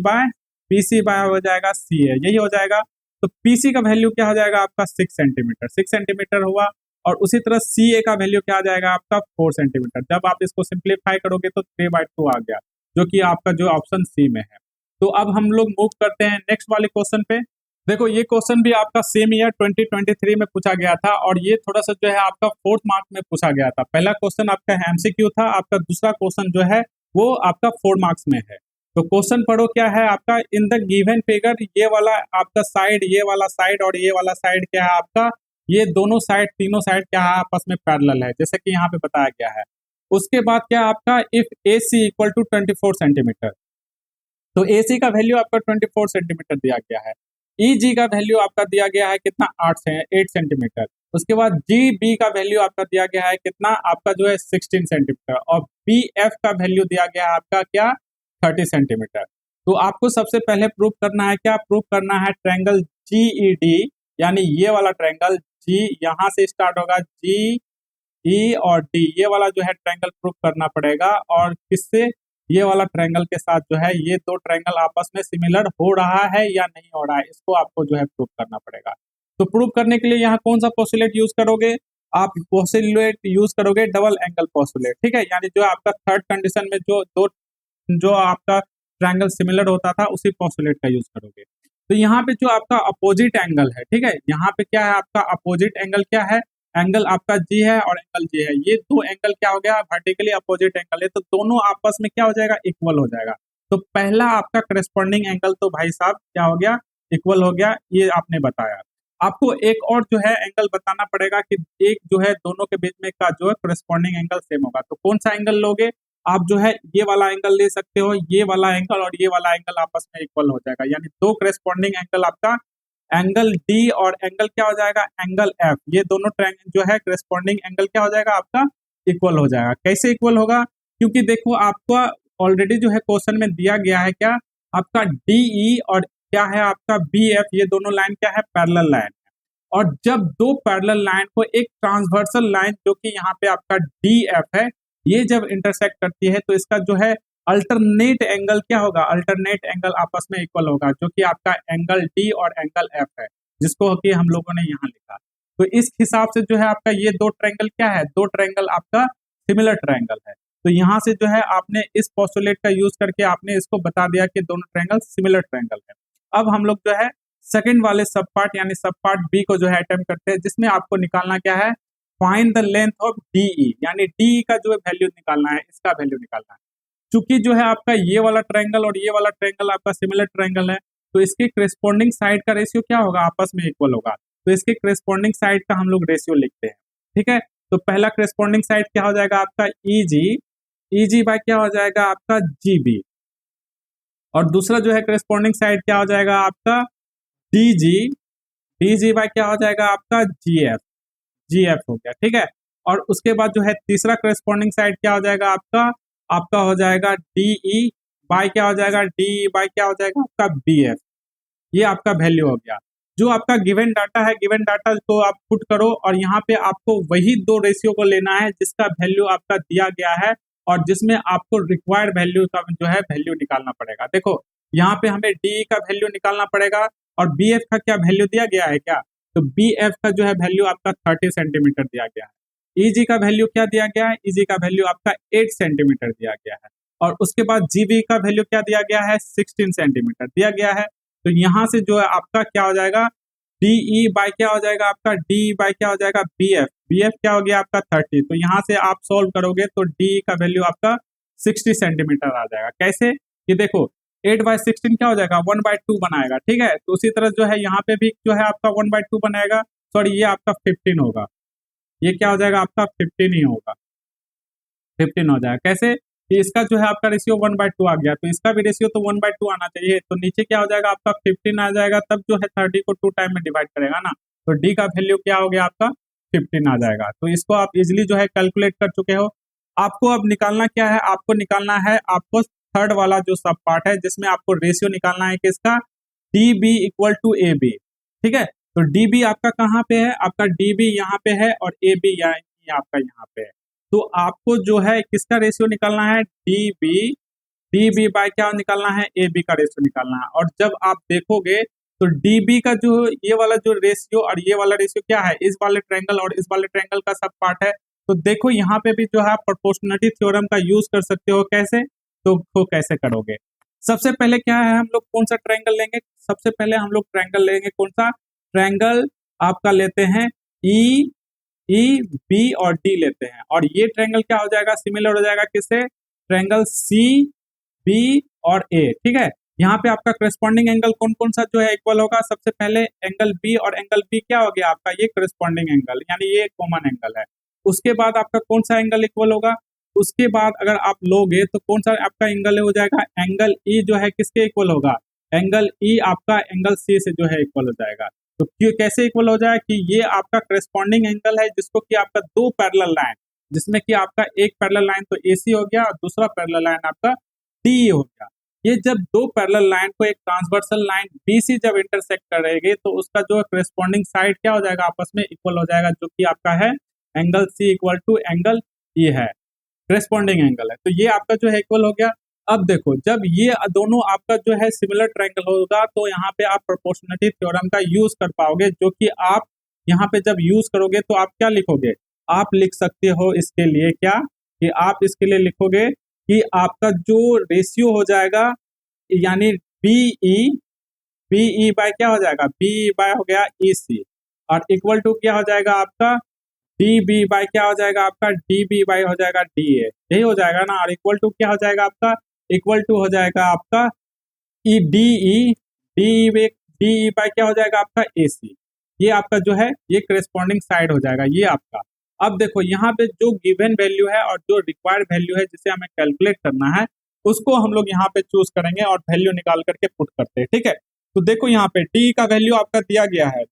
बाय हो जाएगा सी है, यही हो जाएगा। तो पीसी का वैल्यू क्या हो जाएगा आपका 6 सेंटीमीटर, 6 सेंटीमीटर हुआ, और उसी तरह सी ए का वैल्यू क्या आ जाएगा आपका 4 सेंटीमीटर। जब आप इसको सिंप्लीफाई करोगे तो 3/2 आ गया, जो कि आपका जो ऑप्शन सी में है। तो अब हम लोग मूव करते हैं नेक्स्ट वाले क्वेश्चन पे। देखो ये क्वेश्चन भी आपका सेम ईयर 2023 में पूछा गया था, और ये थोड़ा सा जो है आपका 4th मार्क में पूछा गया था। पहला क्वेश्चन आपका MCQ था, आपका दूसरा क्वेश्चन जो है वो आपका 4 मार्क्स में है। तो क्वेश्चन पढ़ो क्या है आपका, इन द गिवन फिगर, ये वाला आपका साइड, ये वाला साइड और ये वाला साइड क्या है आपका, ये दोनों साइड, तीनों साइड क्या है आपस में पैरेलल है, जैसे कि यहाँ पे बताया गया है। उसके बाद क्या आपका, if AC equal to 24 centimetre, तो AC का वैल्यू आपका 24 सेंटीमीटर दिया गया है। EG का वैल्यू आपका दिया गया है कितना, 8 सेंटीमीटर। उसके बाद GB का वैल्यू आपका दिया गया है कितना, आपका जो है 16 सेंटीमीटर, और BF का वैल्यू दिया गया है आपका क्या, 30 सेंटीमीटर। तो आपको सबसे पहले प्रूव करना है क्या, प्रूव करना है ट्रायंगल GED, यानी ये वाला ट्रायंगल G यहाँ से स्टार्ट होगा, G ई और डी ये वाला जो है ट्रायंगल प्रूव करना पड़ेगा। और किससे? ये वाला ट्रायंगल के साथ जो है ये दो ट्रायंगल आपस में सिमिलर हो रहा है या नहीं हो रहा है, इसको आपको जो है प्रूव करना पड़ेगा। तो प्रूव करने के लिए यहाँ कौन सा पोस्टुलेट यूज करोगे? आप पोस्टुलेट यूज करोगे डबल एंगल पोस्टुलेट, ठीक है। यानी जो आपका थर्ड कंडीशन में जो आपका ट्रायंगल सिमिलर होता था उसी पोस्टुलेट का यूज करोगे। तो यहाँ पे जो आपका अपोजिट एंगल है, ठीक है, यहाँ पे क्या है आपका अपोजिट एंगल क्या है? एंगल आपका जी है और एंगल जी है, ये दो एंगल क्या हो गया? वर्टिकली अपोजिट एंगल है, तो दोनों आपस में क्या हो जाएगा? इक्वल हो जाएगा। तो पहला आपका करस्पॉन्डिंग एंगल तो भाई साहब क्या हो गया? इक्वल हो गया, ये आपने बताया। आपको एक और जो है एंगल बताना पड़ेगा कि एक जो है दोनों के बीच में का जो है करस्पॉन्डिंग एंगल सेम होगा। तो कौन सा एंगल लोगे? आप जो है ये वाला एंगल ले सकते हो, ये वाला एंगल और ये वाला एंगल आपस में इक्वल हो जाएगा। यानी दो करस्पॉन्डिंग एंगल आपका एंगल डी और एंगल क्या हो जाएगा? एंगल एफ, ये दोनों ट्रायंगल जो है करस्पॉन्डिंग एंगल क्या हो जाएगा? आपका इक्वल हो जाएगा। कैसे इक्वल होगा? क्योंकि देखो आपका ऑलरेडी जो है क्वेश्चन में दिया गया है क्या? आपका डीई और क्या है आपका बी एफ, ये दोनों लाइन क्या है? Parallel line. और जब दो पैरेलल लाइन को एक ट्रांसवर्सल लाइन जो कि यहाँ पे आपका डी एफ है, ये जब इंटरसेक्ट करती है तो इसका जो है अल्टरनेट एंगल क्या होगा? अल्टरनेट एंगल आपस में इक्वल होगा, जो कि आपका एंगल डी और एंगल एफ है, जिसको कि हम लोगों ने यहाँ लिखा। तो इस हिसाब से जो है आपका ये दो ट्रायंगल क्या है? दो ट्रायंगल आपका सिमिलर ट्रायंगल है। तो यहाँ से जो है आपने इस पोस्टुलेट का यूज करके आपने इसको बता दिया कि दोनों ट्रायंगल सिमिलर ट्रायंगल है। अब हम लोग जो है सेकंड वाले सब पार्ट यानी सब पार्ट बी को जो है अटेम्प्ट करते हैं, जिसमें आपको निकालना क्या है? Find the length of DE, यानी डी का जो है वैल्यू निकालना है, इसका वैल्यू निकालना है। चूंकि जो है आपका ये वाला ट्रायंगल और ये वाला ट्रायंगल आपका सिमिलर ट्रायंगल है, तो इसके करेस्पॉन्डिंग साइड का रेशियो क्या होगा? आपस में इक्वल होगा। तो इसके करेस्पॉन्डिंग साइड का हम लोग रेशियो लिखते हैं, ठीक है। तो पहला करेस्पॉन्डिंग साइड क्या हो जाएगा आपका? ई जी बाय क्या हो जाएगा? आपका जी बी। और दूसरा जो है करेस्पॉन्डिंग साइड क्या हो जाएगा? आपका डी जी बाय क्या हो जाएगा? आपका जी एफ हो गया, ठीक है। और उसके बाद जो है तीसरा करेस्पॉन्डिंग साइड क्या हो जाएगा? आपका हो जाएगा डीई बाय क्या हो जाएगा? डी बाय क्या हो जाएगा? आपका बी एफ। ये आपका वैल्यू हो गया। जो आपका गिवन डाटा है, गिवन डाटा को आप पुट करो और यहाँ पे आपको वही दो रेशियो को लेना है जिसका वैल्यू आपका दिया गया है और जिसमें आपको रिक्वायर्ड वैल्यू का जो है वैल्यू निकालना पड़ेगा। देखो यहाँ पे हमें डी का वैल्यू निकालना पड़ेगा और बी एफ का क्या वैल्यू दिया गया है क्या? तो बी एफ का जो है वैल्यू आपका 30 सेंटीमीटर दिया गया है। ईजी का वैल्यू क्या दिया गया है? ईजी का वैल्यू आपका 8 सेंटीमीटर दिया गया है। और उसके बाद जीबी का वैल्यू क्या दिया गया है? 16 सेंटीमीटर दिया गया है। तो यहाँ से जो है आपका क्या हो जाएगा? डीई बाय क्या हो जाएगा? आपका डी बाय क्या हो जाएगा? बी एफ क्या हो गया आपका? 30। तो यहाँ से आप सॉल्व करोगे तो डी का वैल्यू आपका 60 सेंटीमीटर आ जाएगा। कैसे? कि देखो 8/16 क्या हो जाएगा? 1/2 बनाएगा, ठीक है। तो उसी तरह जो है यहाँ पे भी जो है आपका 1/2 बनाएगा। सॉरी, ये आपका 15 होगा। ये क्या हो जाएगा? आपका 15 ही होगा, 15 हो जाएगा। कैसे? कि इसका जो है आपका रेशियो 1/2 आ गया, तो इसका भी रेशियो तो 1/2 आना चाहिए। तो नीचे क्या हो जाएगा? आपका 15 आ जाएगा, तब जो है 30 को 2 टाइम में डिवाइड करेगा ना, तो डी का वैल्यू क्या हो गया? आपका 15 आ जाएगा। तो इसको आप इजिली जो है कैलकुलेट कर चुके हो। आपको अब निकालना क्या है? आपको निकालना है आपको थर्ड वाला जो सब पार्ट है, जिसमें आपको रेशियो निकालना है किसका? D B equal to A B, ठीक है। तो डी बी आपका कहाँ पे है? आपका डी बी यहाँ पे है और ए बी आपका यहाँ पे है। तो आपको जो है किसका रेशियो निकालना है? डी बी बाय क्या निकालना है? ए बी का रेशियो निकालना है। और जब आप देखोगे तो डी बी का जो ये वाला जो रेशियो और ये वाला रेशियो क्या है? इस वाले ट्रायंगल और इस वाले ट्रायंगल का सब पार्ट है। तो देखो यहाँ पे भी जो है प्रोपोर्शनलिटी थ्योरम का यूज कर सकते हो। कैसे? तो कैसे करोगे? सबसे पहले क्या है, हम लोग कौन सा ट्रायंगल लेंगे? सबसे पहले हम लोग ट्रायंगल लेंगे, कौन सा ट्रायंगल? आपका लेते हैं ई बी और डी लेते हैं। और ये ट्रायंगल क्या हो जाएगा? सिमिलर हो जाएगा किससे? ट्रायंगल सी बी और ए, ठीक है। यहाँ पे आपका करस्पॉन्डिंग एंगल कौन कौन सा जो है इक्वल होगा? सबसे पहले एंगल बी और एंगल बी क्या हो गया आपका? ये करस्पॉन्डिंग एंगल, यानी ये कॉमन एंगल है। उसके बाद आपका कौन सा एंगल इक्वल होगा? उसके बाद अगर आप लोगे तो कौन सा आपका एंगल हो जाएगा? एंगल ई जो है किसके इक्वल होगा? एंगल ई आपका एंगल सी से जो है इक्वल हो जाएगा। तो क्यों कैसे इक्वल हो जाए? कि ये आपका करस्पॉन्डिंग एंगल है जिसको कि आपका दो पैरेलल लाइन, जिसमें कि आपका एक पैरेलल लाइन तो एसी हो गया और दूसरा पैरेलल लाइन आपका डी हो गया। ये जब दो पैरेलल लाइन को एक ट्रांसवर्सल लाइन बीसी जब इंटरसेक्ट करेगी तो उसका जो करस्पॉन्डिंग साइड क्या हो जाएगा? आपस में इक्वल हो जाएगा, जो कि आपका है angle C equal to angle E है, करेस्पॉन्डिंग एंगल है, तो ये आपका जो है इक्वल हो गया। अब देखो जब ये दोनों आपका जो है सिमिलर ट्रायंगल होगा तो यहाँ पे आप प्रोपोर्शनलिटी थ्योरम का यूज कर पाओगे, जो कि आप यहाँ पे जब यूज करोगे तो आप क्या लिखोगे, आप लिख सकते हो इसके लिए क्या, कि आप इसके लिए लिखोगे कि आपका जो रेशियो हो जाएगा, यानी बीई बाय क्या हो जाएगा, बी बाय हो गया ई सी, और इक्वल टू क्या हो जाएगा आपका, डी बी बाय क्या हो जाएगा आपका, डी बी बाय हो जाएगा डी ए, यही हो जाएगा ना, और इक्वल टू क्या हो जाएगा आपका, इक्वल टू हो जाएगा आपका ई डी बाय क्या हो जाएगा आपका ए सी। ये आपका जो है ये करेस्पॉन्डिंग साइड हो जाएगा ये आपका। अब देखो यहाँ पे जो गिवन वैल्यू है और जो रिक्वायर्ड वैल्यू है जिसे हमें कैलकुलेट करना है, उसको हम लोग यहाँ पे चूज करेंगे और वैल्यू निकाल करके पुट करते हैं, ठीक है। तो देखो यहाँ पे डी का वैल्यू आपका दिया गया है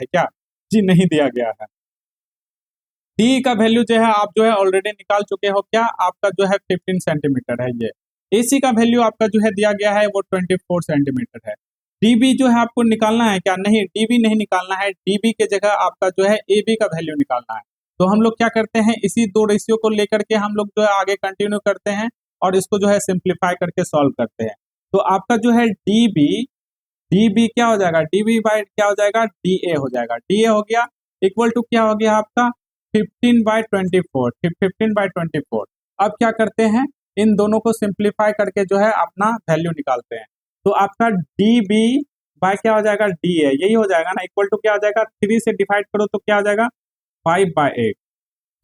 क्या, जी नहीं दिया गया है। डी का वैल्यू जो है आप जो है ऑलरेडी निकाल चुके हो, क्या आपका जो है 15 सेंटीमीटर है ये। एसी का वैल्यू आपका जो है दिया गया है वो 24 सेंटीमीटर है। डीबी जो है आपको निकालना है क्या, नहीं डीबी नहीं निकालना है, डीबी के जगह आपका जो है एबी का वैल्यू निकालना है। तो हम लोग क्या करते हैं, इसी दो रेशियो को लेकर के हम लोग जो है आगे कंटिन्यू करते हैं और इसको जो है सिंप्लीफाई करके सॉल्व करते हैं। तो आपका जो है डीबी क्या हो जाएगा, डीबी बाय क्या हो जाएगा, डी ए हो जाएगा, डी ए हो गया इक्वल टू क्या हो गया आपका 15/24। अब क्या करते हैं, इन दोनों को सिंप्लीफाई करके जो है अपना वैल्यू निकालते हैं। तो आपका डी बी बाय क्या हो जाएगा, डी ए, यही हो जाएगा ना, इक्वल टू क्या हो जाएगा, 3 से डिवाइड करो तो क्या हो जाएगा 5/8,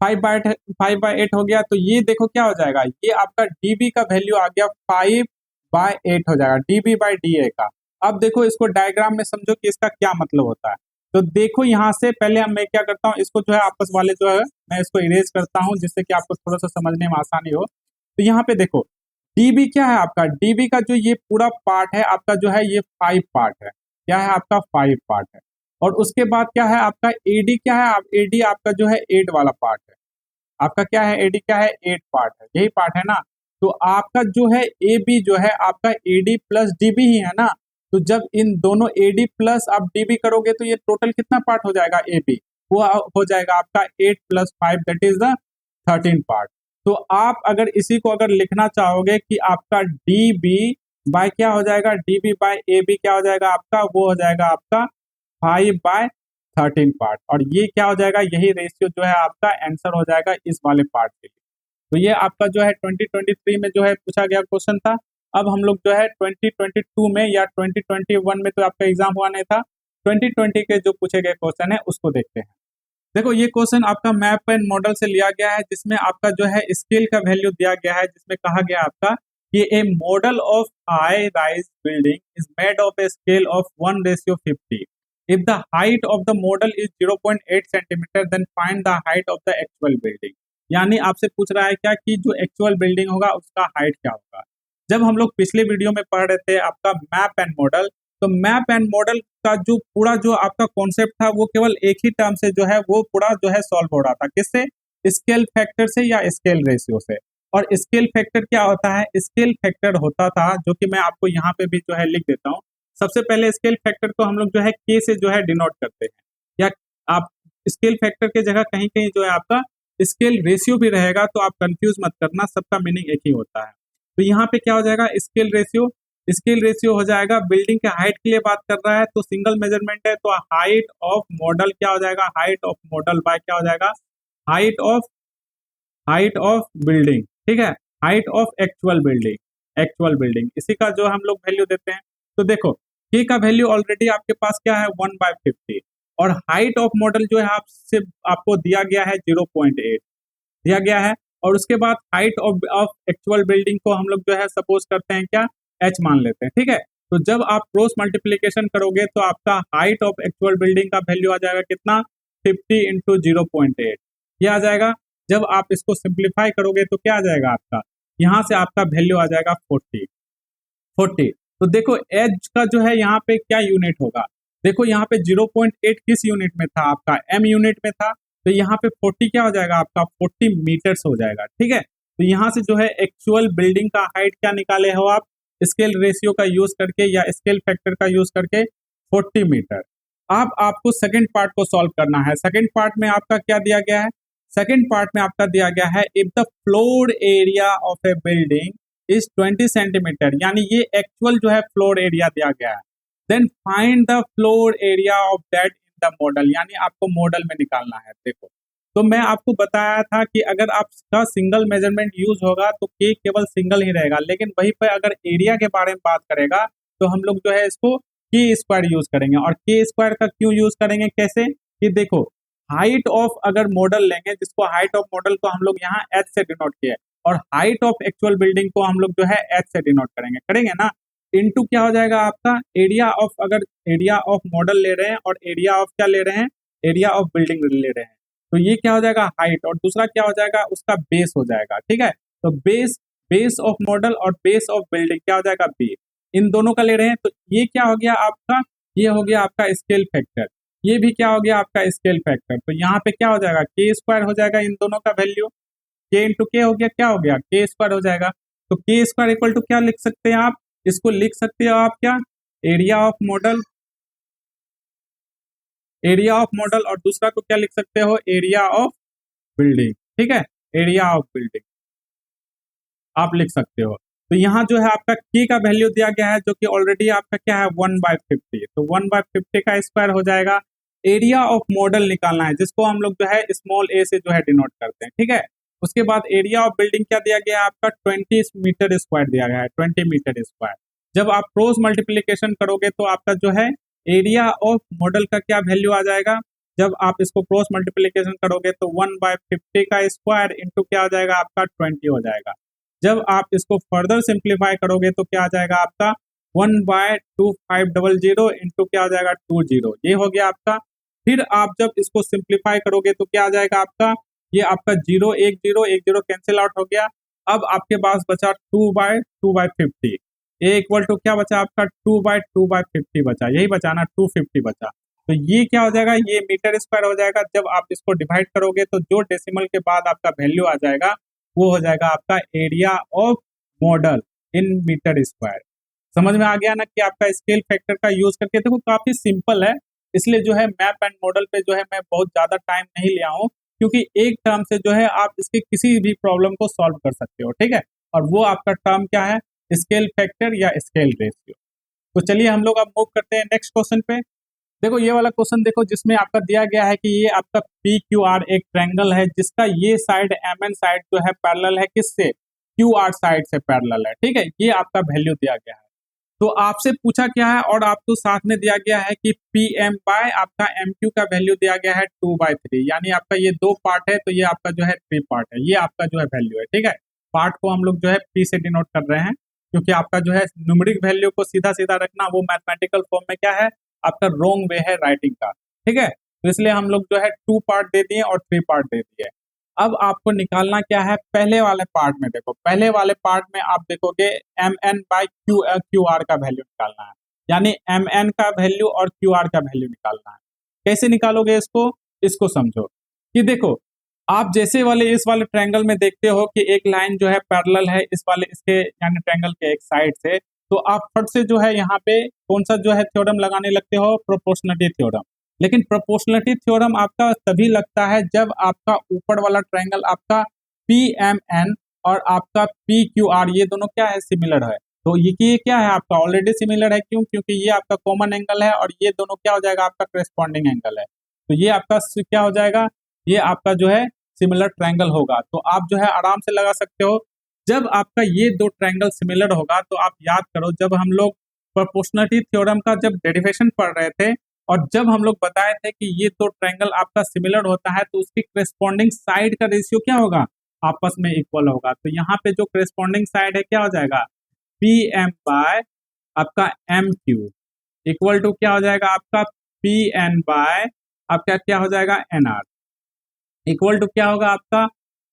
5/8 हो गया। तो ये देखो क्या हो जाएगा, ये आपका डीबी का वैल्यू आ गया 5/8 हो जाएगा, डीबी बाय डी ए का। अब देखो इसको डायग्राम में समझो कि इसका क्या मतलब होता है। तो देखो यहाँ से पहले मैं क्या करता हूँ, इसको जो है आपस वाले जो है मैं इसको इरेज करता हूँ जिससे कि आपको थोड़ा सा समझने में आसानी हो। तो यहाँ पे देखो डीबी क्या है आपका, डीबी का जो ये पूरा पार्ट है आपका जो है ये 5 पार्ट है, क्या है आपका 5 पार्ट है। और उसके बाद क्या है आपका एडी, क्या है आप एडी आपका जो है 8 वाला पार्ट है, आपका क्या है एडी क्या है 8 पार्ट है, यही पार्ट है ना। तो आपका जो है ए बी जो है आपका एडी प्लस डीबी ही है ना। तो जब इन दोनों एडी प्लस आप डीबी करोगे तो ये टोटल कितना पार्ट हो जाएगा ए बी, वो हो जाएगा आपका 8 + 5 दैट इज द 13 पार्ट। तो आप अगर इसी को अगर लिखना चाहोगे कि आपका डी बी बाय क्या हो जाएगा, D B by A B क्या हो जाएगा आपका, वो हो जाएगा आपका 5/13 पार्ट, और ये क्या हो जाएगा, यही रेशियो जो है आपका आंसर हो जाएगा इस वाले पार्ट के लिए। तो ये आपका जो है 2023 में जो है पूछा गया क्वेश्चन था। अब हम लोग जो है 2022 में या 2021 में तो आपका एग्जाम हुआ नहीं था, 2020 के जो पूछे गए क्वेश्चन है उसको देखते हैं। देखो ये क्वेश्चन आपका मैप एंड मॉडल से लिया गया है, जिसमें आपका जो है स्केल का वैल्यू दिया गया है, जिसमें कहा गया आपका कि a model of high rise building is made of a scale of 1:50। If the height of the model is 0.8 centimetre then find the height of the actual building. यानी आपसे पूछ रहा है क्या कि जो एक्चुअल बिल्डिंग होगा उसका हाइट क्या होगा। जब हम लोग पिछले वीडियो में पढ़ रहे थे आपका मैप एंड मॉडल, तो मैप एंड मॉडल का जो पूरा जो आपका कॉन्सेप्ट था वो केवल एक ही टर्म से जो है वो पूरा जो है सॉल्व हो रहा था, किससे, स्केल फैक्टर से या स्केल रेशियो से। और स्केल फैक्टर क्या होता है, स्केल फैक्टर होता था जो कि मैं आपको यहाँ पे भी जो है लिख देता हूँ। सबसे पहले स्केल फैक्टर को हम लोग जो है के से जो है डिनोट करते हैं, या आप स्केल फैक्टर के जगह कहीं कहीं जो है आपका स्केल रेशियो भी रहेगा, तो आप कंफ्यूज मत करना, सबका मीनिंग एक ही होता है। तो यहाँ पे क्या हो जाएगा स्केल रेशियो, स्केल रेशियो हो जाएगा बिल्डिंग के हाइट के लिए बात कर रहा है तो सिंगल मेजरमेंट है, तो हाइट ऑफ मॉडल क्या हो जाएगा, हाइट ऑफ मॉडल बाय क्या हो जाएगा, हाइट ऑफ बिल्डिंग, ठीक है, हाइट ऑफ एक्चुअल बिल्डिंग, इसी का जो हम लोग वैल्यू देते हैं। तो देखो के का वैल्यू ऑलरेडी आपके पास क्या है 1/50, और हाइट ऑफ मॉडल जो है आपसे आपको दिया गया है 0.8 दिया गया है, और उसके बाद हाइट ऑफ एक्चुअल बिल्डिंग को हम लोग जो है सपोज करते हैं क्या, h मान लेते हैं, ठीक है। तो जब आप क्रॉस मल्टीप्लीकेशन करोगे तो आपका हाइट ऑफ एक्चुअल बिल्डिंग का वैल्यू आ जाएगा कितना, 50 × 0.8 ये आ जाएगा। जब आप इसको सिंप्लीफाई करोगे तो क्या आ जाएगा आपका, यहाँ से आपका वैल्यू आ जाएगा 40। तो देखो एच का जो है यहाँ पे क्या यूनिट होगा, देखो यहाँ पे 0.8 किस यूनिट में था आपका, m यूनिट में था, तो यहाँ पे 40 क्या हो जाएगा आपका 40 मीटर्स हो जाएगा, ठीक है। तो यहाँ से जो है एक्चुअल बिल्डिंग का हाइट क्या निकाले हो आप, स्केल रेशियो का यूज करके या स्केल फैक्टर का यूज करके 40 मीटर। अब आपको सेकंड पार्ट को सॉल्व करना है। सेकंड पार्ट में आपका क्या दिया गया है, सेकेंड पार्ट में आपका दिया गया है if the floor area of A building is 20 centimetre, यानी ये एक्चुअल जो है फ्लोर एरिया दिया गया है, then find the floor area of that in the model, यानी आपको मॉडल में निकालना है। देखो, तो मैं आपको बताया था कि अगर आपका सिंगल मेजरमेंट यूज होगा तो के केवल सिंगल ही रहेगा, लेकिन वहीं पर अगर एरिया के बारे में बात करेगा तो हम लोग जो है इसको के स्क्वायर यूज करेंगे। और के स्क्वायर का क्यों यूज करेंगे, कैसे कि देखो, हाइट ऑफ अगर मॉडल लेंगे, जिसको हाइट ऑफ मॉडल को हम लोग यहाँ एच से डिनोट किया है, और हाइट ऑफ एक्चुअल बिल्डिंग को हम लोग जो है एच से डिनोट करेंगे ना, इनटू क्या हो जाएगा आपका एरिया ऑफ, अगर एरिया ऑफ मॉडल ले रहे हैं और एरिया ऑफ क्या ले रहे हैं, एरिया ऑफ बिल्डिंग ले रहे हैं, तो ये क्या हो जाएगा हाइट, और दूसरा क्या हो जाएगा उसका बेस हो जाएगा। ठीक है, तो बेस ऑफ मॉडल और बेस ऑफ बिल्डिंग क्या हो जाएगा बी, इन दोनों का ले रहे हैं, तो ये क्या हो गया आपका, ये हो गया आपका स्केल फैक्टर, ये भी क्या हो गया आपका स्केल फैक्टर। तो यहाँ पे क्या हो जाएगा के स्क्वायर हो जाएगा, इन दोनों का वैल्यू के इंटू के हो गया, क्या हो गया के स्क्वायर हो जाएगा। तो के स्क्वायर इक्वल टू क्या लिख सकते हैं आप, इसको लिख सकते हो आप क्या, area of model, area of model, और दूसरा को क्या लिख सकते हो, एरिया ऑफ बिल्डिंग। ठीक है, एरिया ऑफ बिल्डिंग आप लिख सकते हो। तो यहाँ जो है आपका के का वैल्यू दिया गया है, जो कि ऑलरेडी आपका क्या है 1/50, तो 1/50 का स्क्वायर हो जाएगा। एरिया ऑफ मॉडल निकालना है, जिसको हम लोग जो है स्मॉल ए से जो है डिनोट करते हैं। ठीक है, उसके बाद एरिया ऑफ बिल्डिंग क्या दिया गया है आपका 20 मीटर स्क्वायर दिया गया है, 20 मीटर स्क्वायर। जब आप क्रॉस मल्टीप्लीकेशन करोगे तो आपका जो है एरिया ऑफ मॉडल का क्या वैल्यू आ जाएगा, जब आप इसको क्रॉस मल्टीप्लीकेशन करोगे तो 1/50 का स्क्वायर इंटू क्या हो जाएगा आपका 20 हो जाएगा। जब आप इसको फर्दर सिंप्लीफाई करोगे तो क्या आ जाएगा आपका 1/2500 इंटू क्या हो जाएगा 20, ये हो गया आपका। फिर आप जब इसको सिंप्लीफाई करोगे तो क्या आ जाएगा आपका, ये आपका 0 1 0 1 0 कैंसिल आउट हो गया। अब आपके पास बचा 2/2/50, ए इक्वल टू क्या बचा आपका 2/2/50 बचा, यही बचा ना 250 बचा। तो ये क्या हो जाएगा, ये मीटर स्क्वायर हो जाएगा। जब आप इसको डिवाइड करोगे तो जो डेसिमल के बाद आपका वैल्यू आ जाएगा वो हो जाएगा आपका area of model in metre square. समझ में आ गया ना कि आपका स्केल फैक्टर का यूज करके, देखो काफी सिंपल है, इसलिए जो है मैप एंड मॉडल पे जो है मैं बहुत ज्यादा टाइम नहीं लिया हूँ, क्योंकि एक टर्म से जो है आप इसके किसी भी प्रॉब्लम को सॉल्व कर सकते हो। ठीक है, और वो आपका टर्म क्या है, स्केल फैक्टर या स्केल रेशियो। तो चलिए हम लोग अब मूव करते हैं नेक्स्ट क्वेश्चन पे। देखो ये वाला क्वेश्चन देखो, जिसमें आपका दिया गया है कि ये आपका पी क्यू आर एक ट्रायंगल है, जिसका ये साइड एम एन साइड जो है पैरेलल है किससे, क्यू आर साइड से पैरेलल है। ठीक है, ये आपका वैल्यू दिया गया है। तो आपसे पूछा क्या है, और आपको साथ में दिया गया है कि पी एम बाय आपका एम क्यू का वैल्यू दिया गया है 2/3, यानी आपका ये 2 पार्ट है, तो ये आपका जो है 3 पार्ट है, ये आपका जो है वैल्यू है। ठीक है, पार्ट को हम लोग जो है पी से डिनोट कर रहे हैं, क्योंकि आपका जो है न्यूमेरिक वैल्यू को सीधा सीधा रखना वो मैथमेटिकल फॉर्म में क्या है आपका रॉन्ग वे है राइटिंग का। ठीक है, तो इसलिए हम लोग जो है 2 पार्ट दे दिए और 3 पार्ट दे दिए। अब आपको निकालना क्या है, पहले वाले पार्ट में देखो, पहले वाले पार्ट में आप देखोगे M N by Q R का वैल्यू निकालना है, यानी एम एन का वैल्यू और क्यू आर का वैल्यू निकालना है। कैसे निकालोगे इसको, इसको समझो कि देखो, आप जैसे वाले इस वाले ट्रायंगल में देखते हो कि एक लाइन जो है पैरेलल है इस वाले इसके यानी ट्रायंगल के एक साइड से, तो आप फट से जो है यहाँ पे कौन सा जो है थ्योरम लगाने लगते हो, प्रोपोर्शनलिटी थ्योरम। लेकिन प्रोपोर्शनलिटी थ्योरम आपका तभी लगता है जब आपका ऊपर वाला ट्रायंगल आपका पी एम एन और आपका पी क्यू आर ये दोनों क्या है, सिमिलर है। तो ये क्या है आपका ऑलरेडी सिमिलर है, क्यों, क्योंकि ये आपका कॉमन एंगल है और ये दोनों क्या हो जाएगा आपका करेस्पॉन्डिंग एंगल है। तो ये आपका क्या हो जाएगा, ये आपका जो है सिमिलर ट्रायंगल होगा। तो आप जो है आराम से लगा सकते हो, जब आपका ये दो ट्रायंगल सिमिलर होगा तो आप याद करो जब हम लोग प्रोपोर्शनलिटी थ्योरम का जब डेरिवेशन पढ़ रहे थे और जब हम लोग बताए थे कि ये दो ट्रायंगल आपका सिमिलर होता है तो उसकी करेस्पॉन्डिंग साइड का रेशियो क्या होगा, आपस में इक्वल होगा। तो यहाँ पे जो करेस्पॉन्डिंग साइड है क्या हो जाएगा, पी एम बाय आपका एम क्यू इक्वल टू क्या हो जाएगा आपका पी एन बाय आपका क्या हो जाएगा एन आर इक्वल टू क्या होगा आपका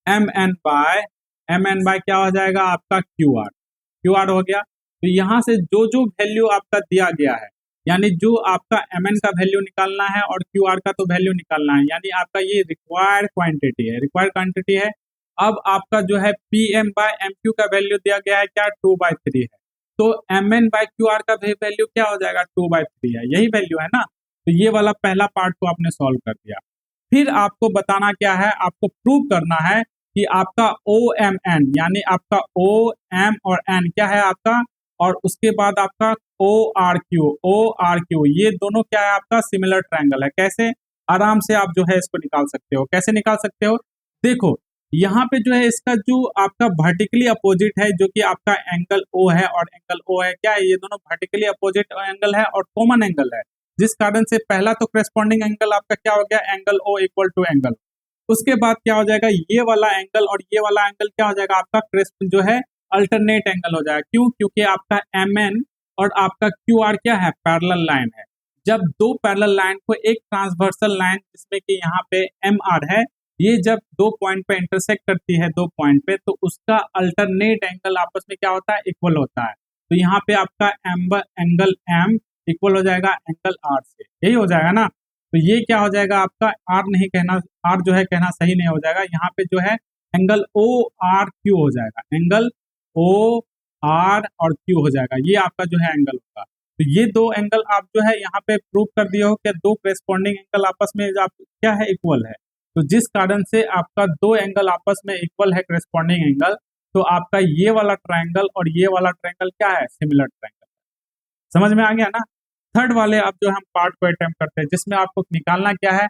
एम एन बाय क्या हो जाएगा आपका क्यू आर हो गया। तो यहाँ से जो जो वैल्यू आपका दिया गया है, यानी जो आपका एम एन का वैल्यू निकालना है और क्यू आर का तो वैल्यू निकालना है, यानी आपका ये रिक्वायर्ड क्वांटिटी है। अब आपका जो है P M by M Q का वैल्यू दिया गया है क्या 2/3 है, तो M N by Q R का वैल्यू क्या हो जाएगा 2/3 है, यही वैल्यू है ना। तो ये वाला पहला पार्ट को आपने सॉल्व कर दिया। फिर आपको बताना क्या है, आपको प्रूव करना है कि आपका ओ एम एन यानी आपका ओ एम और एन क्या है आपका, और उसके बाद आपका ओ आर क्यू ये दोनों क्या है आपका सिमिलर ट्रायंगल है। कैसे, आराम से आप जो है इसको निकाल सकते हो। कैसे निकाल सकते हो, देखो यहाँ पे जो है इसका जो आपका वर्टिकली अपोजिट है जो कि आपका एंगल ओ है और एंगल ओ है, क्या है ये दोनों वर्टिकली अपोजिट एंगल है और कॉमन एंगल है, जिस कारण से पहला तो करेस्पॉन्डिंग एंगल आपका क्या हो गया, angle O equal to angle. उसके बाद क्या हो जाएगा, ये वाला एंगल और ये वाला एंगल क्या हो जाएगा आपका क्रेस्ट जो है अल्टरनेट एंगल हो जाएगा। क्यों, क्योंकि आपका एम एन और आपका क्यू आर क्या है, पैरेलल लाइन है। जब दो पैरेलल लाइन को एक ट्रांसवर्सल लाइन जिसमें कि यहाँ पे एम आर है, ये जब दो पॉइंट पे इंटरसेक्ट करती है दो पॉइंट पे, तो उसका अल्टरनेट एंगल आपस में क्या होता है, इक्वल होता है। तो यहाँ पे आपका एंगल एम इक्वल हो जाएगा एंगल आर से, यही हो जाएगा ना। तो ये क्या हो जाएगा आपका, आर नहीं कहना, आर जो है कहना सही नहीं हो जाएगा, यहाँ पे जो है एंगल ओ आर क्यू हो जाएगा, एंगल ओ आर और क्यू हो जाएगा, ये आपका जो है एंगल होगा। तो ये दो एंगल आप जो है यहाँ पे प्रूव कर दिए हो कि दो करेस्पॉन्डिंग एंगल आपस में आप क्या है, इक्वल है। तो जिस कारण से आपका दो एंगल आपस में इक्वल है करेस्पॉन्डिंग एंगल, तो आपका ये वाला ट्रायंगल और ये वाला ट्रायंगल क्या है, सिमिलर ट्रायंगल। समझ में आ गया ना। थर्ड वाले आप जो हम पार्ट को अटेम्प्ट करते हैं, जिसमें आपको निकालना क्या है,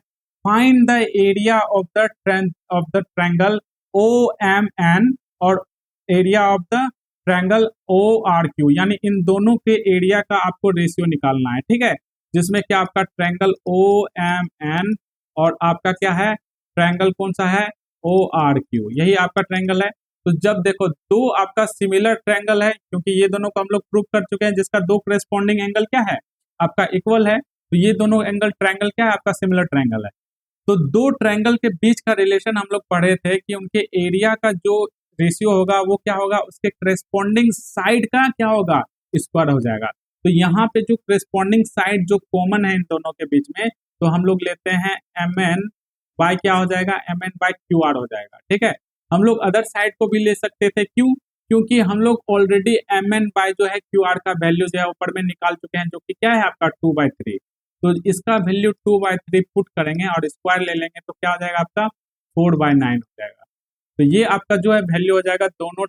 find the area of the triangle O M N और area of the triangle O R Q, यानी इन दोनों के एरिया का आपको रेशियो निकालना है, ठीक है। जिसमें क्या आपका ट्रायंगल ओ एम एन और आपका क्या है ट्रायंगल कौन सा है, ओ आर क्यू, यही आपका ट्रायंगल है। तो जब देखो दो आपका सिमिलर ट्रायंगल है, क्योंकि ये दोनों को हम लोग प्रूव कर चुके हैं, जिसका दो करेस्पॉन्डिंग एंगल क्या है आपका इक्वल है, तो ये दोनों एंगल ट्रायंगल क्या है आपका सिमिलर ट्रायंगल है। तो दो ट्रायंगल के बीच का रिलेशन हम लोग पढ़े थे कि उनके एरिया का जो रेशियो होगा वो क्या होगा, उसके करेस्पॉन्डिंग साइड का क्या होगा, स्क्वायर हो जाएगा। तो यहाँ पे जो करेस्पॉन्डिंग साइड जो कॉमन है इन दोनों के बीच में, तो हम लोग लेते हैं एम एन बाय क्या हो जाएगा, M N by Q R हो जाएगा, ठीक है। हम लोग अदर साइड को भी ले सकते थे, क्यों, क्योंकि हम लोग ऑलरेडी एम एन बाय जो है क्यू आर का वैल्यू जो है ऊपर में निकाल चुके हैं, जो कि क्या है आपका 2/3। तो इसका वैल्यू 2/3 पुट करेंगे और स्क्वायर ले लेंगे, तो क्या हो जाएगा आपका 4/9 हो जाएगा। तो ये आपका जो है वैल्यू हो जाएगा दोनों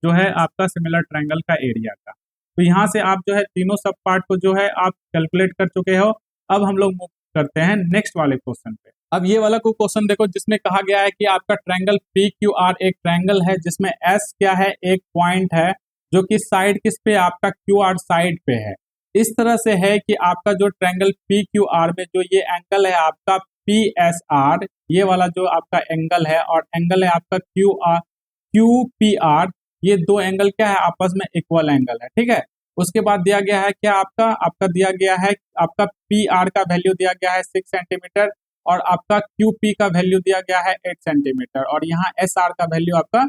जो है आपका सिमिलर ट्रायंगल का एरिया का। तो यहाँ से आप जो है तीनों सब पार्ट को जो है आप कैलकुलेट कर चुके हो। अब हम लोग मूव करते हैं नेक्स्ट वाले क्वेश्चन पे। अब ये वाला को क्वेश्चन देखो, जिसमें कहा गया है कि आपका ट्रायंगल पी क्यू आर एक ट्रायंगल है, जिसमें एस क्या है, एक पॉइंट है जो कि साइड किस पे, आपका क्यू आर साइड पे है। इस तरह से है कि आपका जो ट्रायंगल पी क्यू आर में जो ये एंगल है आपका पी एस आर, ये वाला जो आपका एंगल है, और एंगल है आपका क्यू पी आर, ये दो एंगल क्या है आपस में इक्वल एंगल है, ठीक है। उसके बाद दिया गया है क्या आपका दिया गया है आपका पी आर का वैल्यू दिया गया है 6 सेंटीमीटर और आपका क्यू पी का वैल्यू दिया गया है 8 सेंटीमीटर और यहाँ एस आर का वैल्यू आपका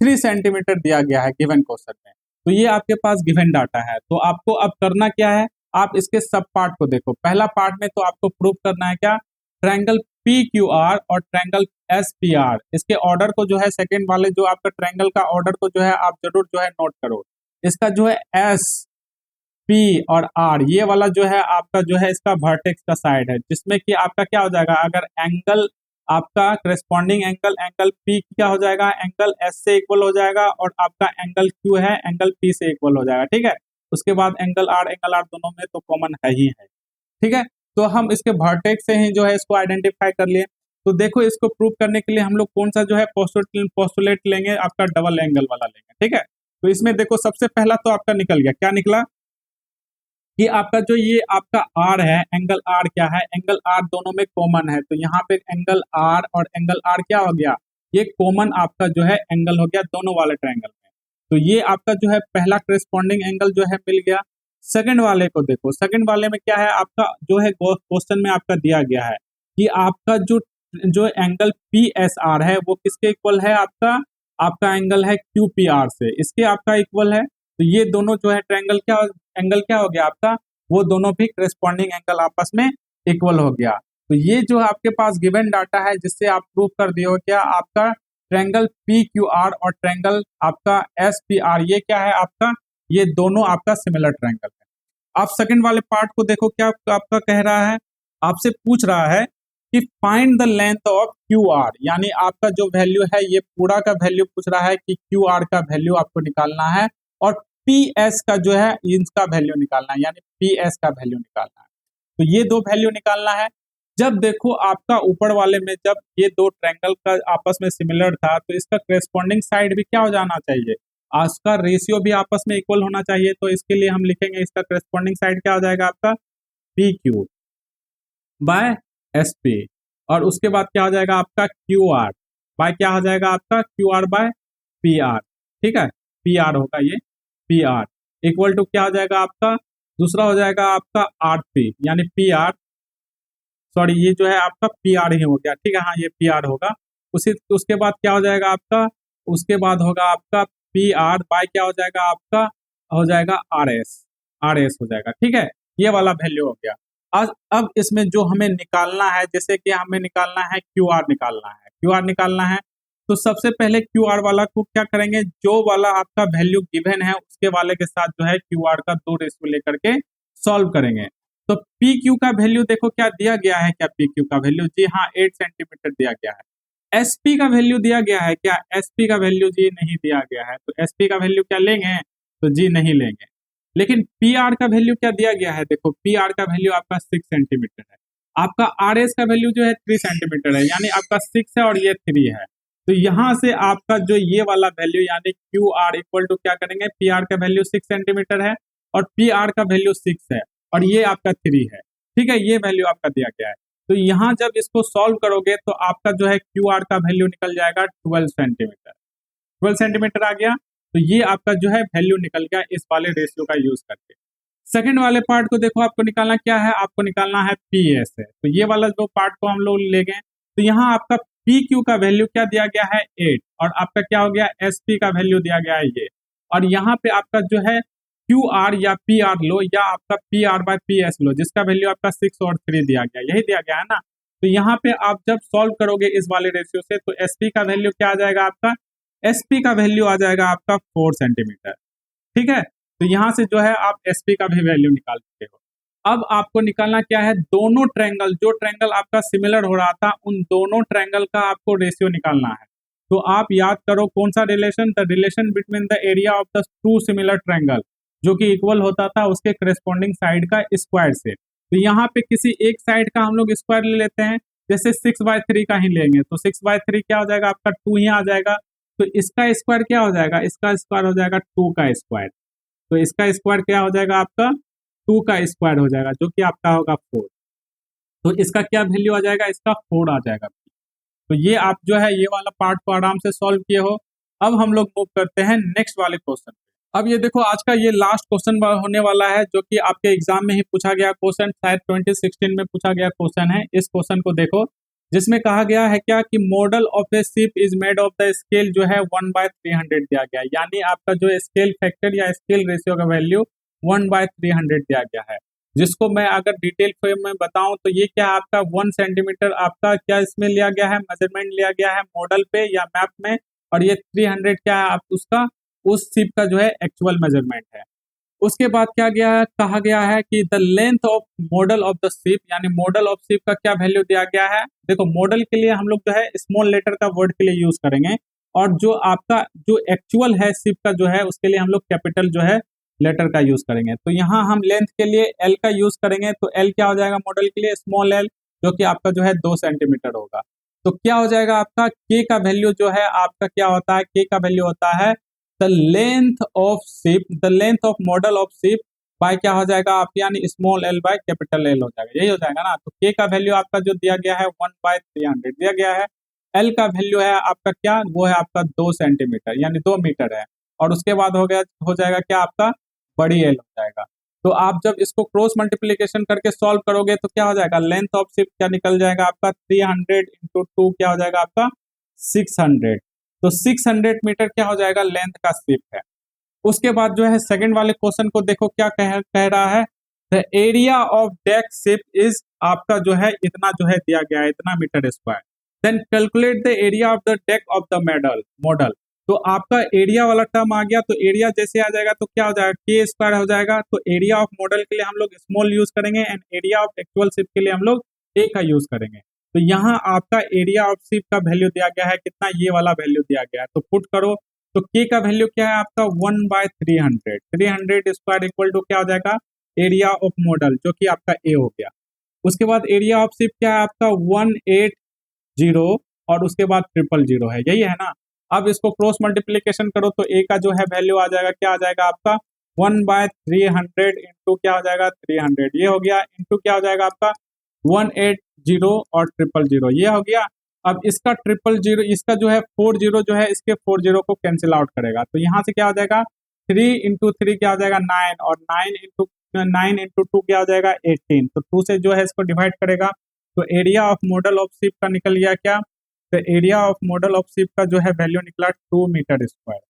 3 सेंटीमीटर दिया गया है गिवन क्वेश्चन में। तो ये आपके पास गिवन डाटा है। तो आपको अब करना क्या है, आप इसके सब पार्ट को देखो। पहला पार्ट में तो आपको प्रूव करना है क्या, ट्रायंगल पी क्यू आर और ट्रायंगल एस पी आर, इसके ऑर्डर को जो है सेकंड वाले जो आपका ट्रायंगल का ऑर्डर को जो है आप जरूर जो है नोट करो। इसका जो है एस पी और आर, ये वाला जो है आपका जो है इसका वर्टेक्स का साइड है, जिसमें कि आपका क्या हो जाएगा, अगर एंगल आपका करेस्पॉन्डिंग एंगल पी क्या हो जाएगा, एंगल एस से इक्वल हो जाएगा और आपका एंगल क्यू है एंगल पी से इक्वल हो जाएगा, ठीक है। उसके बाद एंगल आर दोनों में तो कॉमन है ही है, ठीक है। तो हम इसके वर्टेक्स से ही जो है इसको आइडेंटिफाई कर लिए। तो देखो इसको प्रूव करने के लिए हम लोग कौन सा जो है पोस्टुलेट लेंगे, आपका डबल एंगल वाला लेंगे, ठीक है। तो इसमें देखो सबसे पहला तो आपका निकल गया, क्या निकला कि आपका जो ये आपका आर है, एंगल आर क्या है, एंगल आर दोनों में कॉमन है। तो यहाँ पे एंगल आर और एंगल आर क्या हो गया, ये कॉमन आपका जो है एंगल हो गया दोनों वाले ट्रायंगल में। तो ये आपका जो है पहला करेस्पॉन्डिंग एंगल जो है मिल गया। सेकंड वाले को देखो, सेकंड वाले में क्या है आपका जो है क्वेश्चन में आपका दिया गया है कि आपका जो जो एंगल पी एस आर है वो किसके इक्वल है, आपका एंगल है क्यू पी आर से, इसके आपका इक्वल है। तो ये दोनों जो है ट्रायंगल एंगल क्या हो गया आपका, वो दोनों भी करेस्पॉन्डिंग एंगल आपस में इक्वल हो गया। तो ये जो आपके पास गिवन डाटा है, जिससे आप प्रूव कर दिए हो क्या, आपका ट्रायंगल पी क्यू आर और ट्रायंगल आपका एस पी आर, ये क्या है आपका, ये दोनों आपका सिमिलर ट्रायंगल है। आप सेकंड वाले पार्ट को देखो, क्या आपका कह रहा है, आपसे पूछ रहा है कि find the length of Q R, यानी आपका जो वैल्यू है ये पूरा का वैल्यू पूछ रहा है कि क्यू आर का वैल्यू आपको निकालना है और पी एस का जो है इसका वैल्यू निकालना है, यानी पी एस का वैल्यू निकालना है। तो ये दो वैल्यू निकालना है। जब देखो आपका ऊपर वाले में जब ये दो ट्रायंगल का आपस में सिमिलर था तो इसका करेस्पॉन्डिंग साइड भी क्या हो जाना चाहिए, उसका रेशियो भी आपस में इक्वल होना चाहिए। तो इसके लिए हम लिखेंगे इसका करेस्पॉन्डिंग साइड क्या हो जाएगा आपका P Q by S P, और उसके बाद क्या हो जाएगा आपका क्यू आर बाय क्या हो जाएगा आपका Q R by P R. ठीक है, पी आर होगा ये, पी आर इक्वल टू क्या हो जाएगा आपका, दूसरा हो जाएगा आपका आर पी, यानी पी आर, सॉरी ये जो है आपका पी आर ही हो गया। ठीक है, हाँ ये पी आर होगा। उसके बाद क्या हो जाएगा आपका, उसके बाद होगा आपका पी आर बाय क्या हो जाएगा आपका, हो जाएगा आर एस हो जाएगा। ठीक है, ये वाला वैल्यू हो गया। अब इसमें जो हमें निकालना है, जैसे कि हमें निकालना है क्यू आर निकालना है, तो सबसे पहले क्यू आर वाला को क्या करेंगे, जो वाला आपका वैल्यू गिवन है उसके वाले के साथ जो है क्यू आर का दो रेशियो लेकर के सॉल्व करेंगे। तो पी क्यू का वैल्यू देखो क्या दिया गया है, क्या पी क्यू का वैल्यू, जी हाँ 8 सेंटीमीटर दिया गया है। एसपी का वैल्यू दिया गया है क्या, एसपी का वैल्यू जी नहीं दिया गया है, तो एसपी का वैल्यू क्या लेंगे, तो जी नहीं लेंगे। लेकिन पी आर का वैल्यू क्या दिया गया है, देखो पी आर का वैल्यू आपका 6 सेंटीमीटर है, आपका आर एस का वैल्यू जो है 3 सेंटीमीटर है, यानी आपका 6 है और ये 3 है। तो यहाँ से आपका जो ये वाला वैल्यू यानी क्यू आर इक्वल टू क्या करेंगे, पी आर का वैल्यू 6 सेंटीमीटर है और पी आर का वैल्यू 6 है और ये आपका 3 है। ठीक है, ये वैल्यू आपका दिया गया है। तो यहाँ जब इसको सॉल्व करोगे तो आपका जो है क्यू आर का वैल्यू निकल जाएगा 12 सेंटीमीटर, 12 सेंटीमीटर आ गया। तो ये आपका जो है वैल्यू निकल गया इस वाले रेशियो का यूज करके। सेकंड वाले पार्ट को देखो, आपको निकालना क्या है, आपको निकालना है पी एस है। तो ये वाला जो पार्ट को हम लोग ले गए, तो यहाँ आपका पी क्यू का वैल्यू क्या दिया गया है 8 और आपका क्या हो गया एस पी का वैल्यू दिया गया है ये, और यहाँ पे आपका जो है क्यू आर या पी आर लो या आपका P R by P S लो, जिसका वैल्यू आपका 6 और 3 दिया गया, यही दिया गया है ना। तो यहाँ पे आप जब सॉल्व करोगे इस वाले रेशियो से तो एस पी का वैल्यू क्या आ जाएगा आपका, एस पी का वैल्यू आ जाएगा आपका 4 सेंटीमीटर। ठीक है, तो यहाँ से जो है आप एस पी का भी वैल्यू निकाल सकते हो। अब आपको निकालना क्या है, दोनों ट्रायंगल, जो ट्रायंगल आपका सिमिलर हो रहा था उन दोनों ट्रायंगल का आपको रेशियो निकालना है। तो आप याद करो कौन सा relation, the relation between the area of the two similar triangle, जो कि इक्वल होता था उसके करेस्पॉन्डिंग साइड का स्क्वायर से। तो यहाँ पे किसी एक साइड का हम लोग स्क्वायर ले लेते हैं, जैसे 6/3 का ही लेंगे तो 6/3 क्या हो जाएगा आपका 2 ही आ जाएगा। तो इसका स्क्वायर क्या हो जाएगा, इसका स्क्वायर हो जाएगा 2 का स्क्वायर, तो इसका स्क्वायर क्या हो जाएगा आपका 2 का स्क्वायर हो जाएगा, जो कि आपका होगा 4। तो इसका क्या वैल्यू आ जाएगा, इसका 4 आ जाएगा। तो ये आप जो है ये वाला पार्ट को आराम से सॉल्व किए हो। अब हम लोग मूव करते हैं नेक्स्ट वाले क्वेश्चन। अब ये देखो आज का ये लास्ट क्वेश्चन होने वाला है, जो कि आपके एग्जाम में ही पूछा गया क्वेश्चन, शायद 2016 में पूछा गया क्वेश्चन है। इस क्वेश्चन को देखो, जिसमें कहा गया है क्या कि model of A ship is made of the scale जो है 1/300 दिया गया, यानी आपका जो स्केल फैक्टर या स्केल रेशियो का वैल्यू 1/300 दिया गया है। जिसको मैं अगर डिटेल फॉर्म में बताऊं तो ये क्या आपका 1 सेंटीमीटर आपका क्या इसमें लिया गया है, मेजरमेंट लिया गया है मॉडल पे या मैप में, और ये 300 क्या है आप उसका उस शिप का जो है एक्चुअल मेजरमेंट है। उसके बाद क्या गया है, कहा गया है कि the length of model of the ship, यानी मॉडल ऑफ शिप का क्या वैल्यू दिया गया है। देखो मॉडल के लिए हम लोग जो है स्मॉल लेटर का वर्ड के लिए यूज करेंगे, और जो आपका जो एक्चुअल है शिप का जो है उसके लिए हम लोग कैपिटल जो है लेटर का यूज करेंगे। तो यहाँ हम लेंथ के लिए एल का यूज करेंगे, तो एल क्या हो जाएगा मॉडल के लिए स्मॉल एल, जो कि आपका जो है 2 सेंटीमीटर होगा। तो क्या हो जाएगा आपका के का वैल्यू जो है आपका क्या होता है, के का वैल्यू होता है the length of ship, the length of model of ship by क्या हो जाएगा आप, यानी small L by capital L हो जाएगा, यही हो जाएगा ना। तो के का वैल्यू आपका जो दिया गया है 1/300 दिया गया है। एल का वैल्यू है आपका क्या, वो है आपका 2 सेंटीमीटर यानी 2 मीटर है, और उसके बाद हो जाएगा क्या आपका बड़ी एल हो जाएगा। तो आप जब इसको क्रॉस मल्टीप्लीकेशन करके सॉल्व करोगे तो क्या हो जाएगा, लेंथ ऑफ शिप क्या निकल जाएगा आपका 300 × 2 क्या हो जाएगा आपका 600। तो 600 मीटर क्या हो जाएगा लेंथ का शिप है। उसके बाद जो है सेकंड वाले क्वेश्चन को देखो क्या कह रहा है, the area of deck ship is आपका जो है इतना जो है दिया गया है इतना metre square. Then calculate the area of the deck of the model. तो आपका एरिया वाला टर्म आ गया, तो एरिया जैसे आ जाएगा तो क्या हो जाएगा के स्क्वायर हो जाएगा। तो एरिया ऑफ मॉडल के लिए हम लोग स्मॉल यूज करेंगे and area of actual ship के लिए हम लोग ए का यूज करेंगे। तो यहाँ आपका एरिया ऑफ शिप का वैल्यू दिया गया है कितना, ये वाला वैल्यू दिया गया है। तो पुट करो तो के का वैल्यू क्या है आपका 1/300, 300 स्क्वायर इक्वल टू क्या हो जाएगा, एरिया ऑफ मॉडल जो कि आपका ए हो गया। उसके बाद एरिया ऑफ शिप क्या है आपका 180 और उसके बाद 000 है, यही है ना। अब इसको क्रॉस मल्टीप्लीकेशन करो तो ए का जो है वैल्यू आ जाएगा, क्या आ जाएगा आपका 1/300 इंटू क्या हो जाएगा 300, ये हो गया, इंटू क्या हो जाएगा आपका 180 और 000, ये हो गया। अब इसका 000, इसका जो है 40 जो है इसके 40 को कैंसिल आउट करेगा, तो यहाँ से क्या हो जाएगा 3 इंटू 3 क्या हो जाएगा 9, और 9 इंटू 2 क्या हो जाएगा 18, तो 2 से जो है इसको डिवाइड करेगा तो area of model of ship का निकल गया क्या, तो area of model of ship का जो है वैल्यू निकला 2 मीटर स्क्वायर।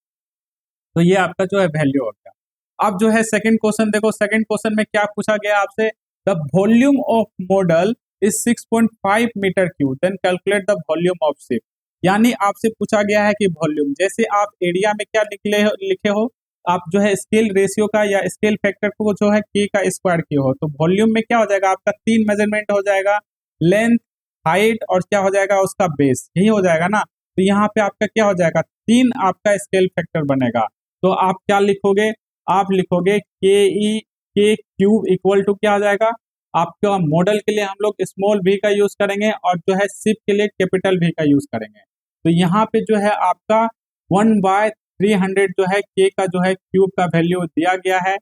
तो ये आपका जो है वैल्यू हो गया। अब जो है सेकंड क्वेश्चन देखो, सेकंड क्वेश्चन में क्या पूछा गया आपसे, the volume of model is 6.5 metre cube, then calculate the volume of ship. यानी आपसे पूछा गया है कि वॉल्यूम, जैसे आप एरिया में क्या लिखे हो आप जो है स्केल रेशियो का या स्केल फैक्टर को जो है के का स्क्वायर किए हो, तो वॉल्यूम में क्या हो जाएगा आपका 3 मेजरमेंट हो जाएगा, लेंथ, हाइट और क्या हो जाएगा उसका बेस, यही हो जाएगा ना। तो यहाँ पे आपका क्या हो जाएगा 3 आपका स्केल फैक्टर बनेगा। तो आप क्या लिखोगे, आप लिखोगे के क्यूब इक्वल टू क्या आ जाएगा आपका, मॉडल के लिए हम लोग स्मॉल v का यूज करेंगे और जो है शिप के लिए कैपिटल V का यूज करेंगे। तो यहाँ पे जो है आपका 1/300 जो है के का जो है क्यूब का वैल्यू दिया गया है,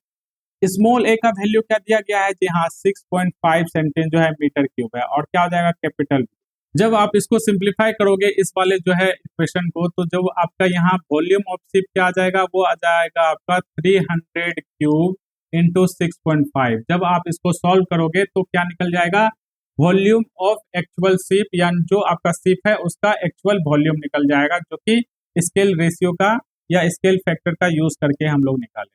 स्मॉल a का वैल्यू क्या दिया गया है जी हाँ 6.5 सेंटीमीटर जो है मीटर क्यूब है, और क्या आ जाएगा कैपिटल। जब आप इसको सिंप्लीफाई करोगे इस वाले जो है इक्वेशन को, तो जब आपका यहाँ वॉल्यूम ऑफ शिप क्या आ जाएगा, वो आ जाएगा आपका 300 क्यूब इंटू 6.5। जब आप इसको सॉल्व करोगे तो क्या निकल जाएगा, वॉल्यूम ऑफ एक्चुअल शिप, यानी जो आपका शिप है उसका एक्चुअल वॉल्यूम निकल जाएगा, जो कि स्केल रेशियो का या स्केल फैक्टर का यूज करके हम लोग निकालें।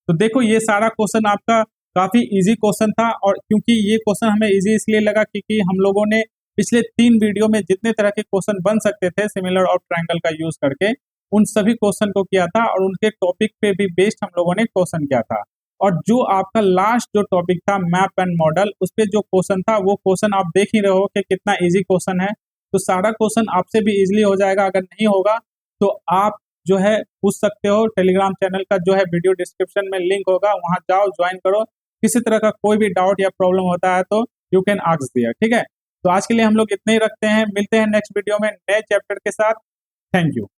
तो देखो ये सारा क्वेश्चन आपका काफी इजी क्वेश्चन था, और क्योंकि ये क्वेश्चन हमें इजी इसलिए लगा क्योंकि हम लोगों ने पिछले 3 वीडियो में जितने तरह के क्वेश्चन बन सकते थे सिमिलर ऑफ ट्रायंगल का यूज करके, उन सभी क्वेश्चन को किया था और उनके टॉपिक पे भी बेस्ड हम लोगों ने क्वेश्चन किया था। और जो आपका लास्ट जो टॉपिक था मैप एंड मॉडल, उस पे जो क्वेश्चन था वो क्वेश्चन आप देख ही रहे हो कि कितना इजी क्वेश्चन है। तो सारा क्वेश्चन आपसे भी इजीली हो जाएगा। अगर नहीं होगा तो आप जो है पूछ सकते हो, टेलीग्राम चैनल का जो है वीडियो डिस्क्रिप्शन में लिंक होगा, वहां जाओ ज्वाइन करो। किसी तरह का कोई भी डाउट या प्रॉब्लम होता है तो यू कैन आस्क देयर, ठीक है। तो आज के लिए हम लोग इतने ही रखते हैं, मिलते हैं नेक्स्ट वीडियो में नए चैप्टर के साथ। Thank you.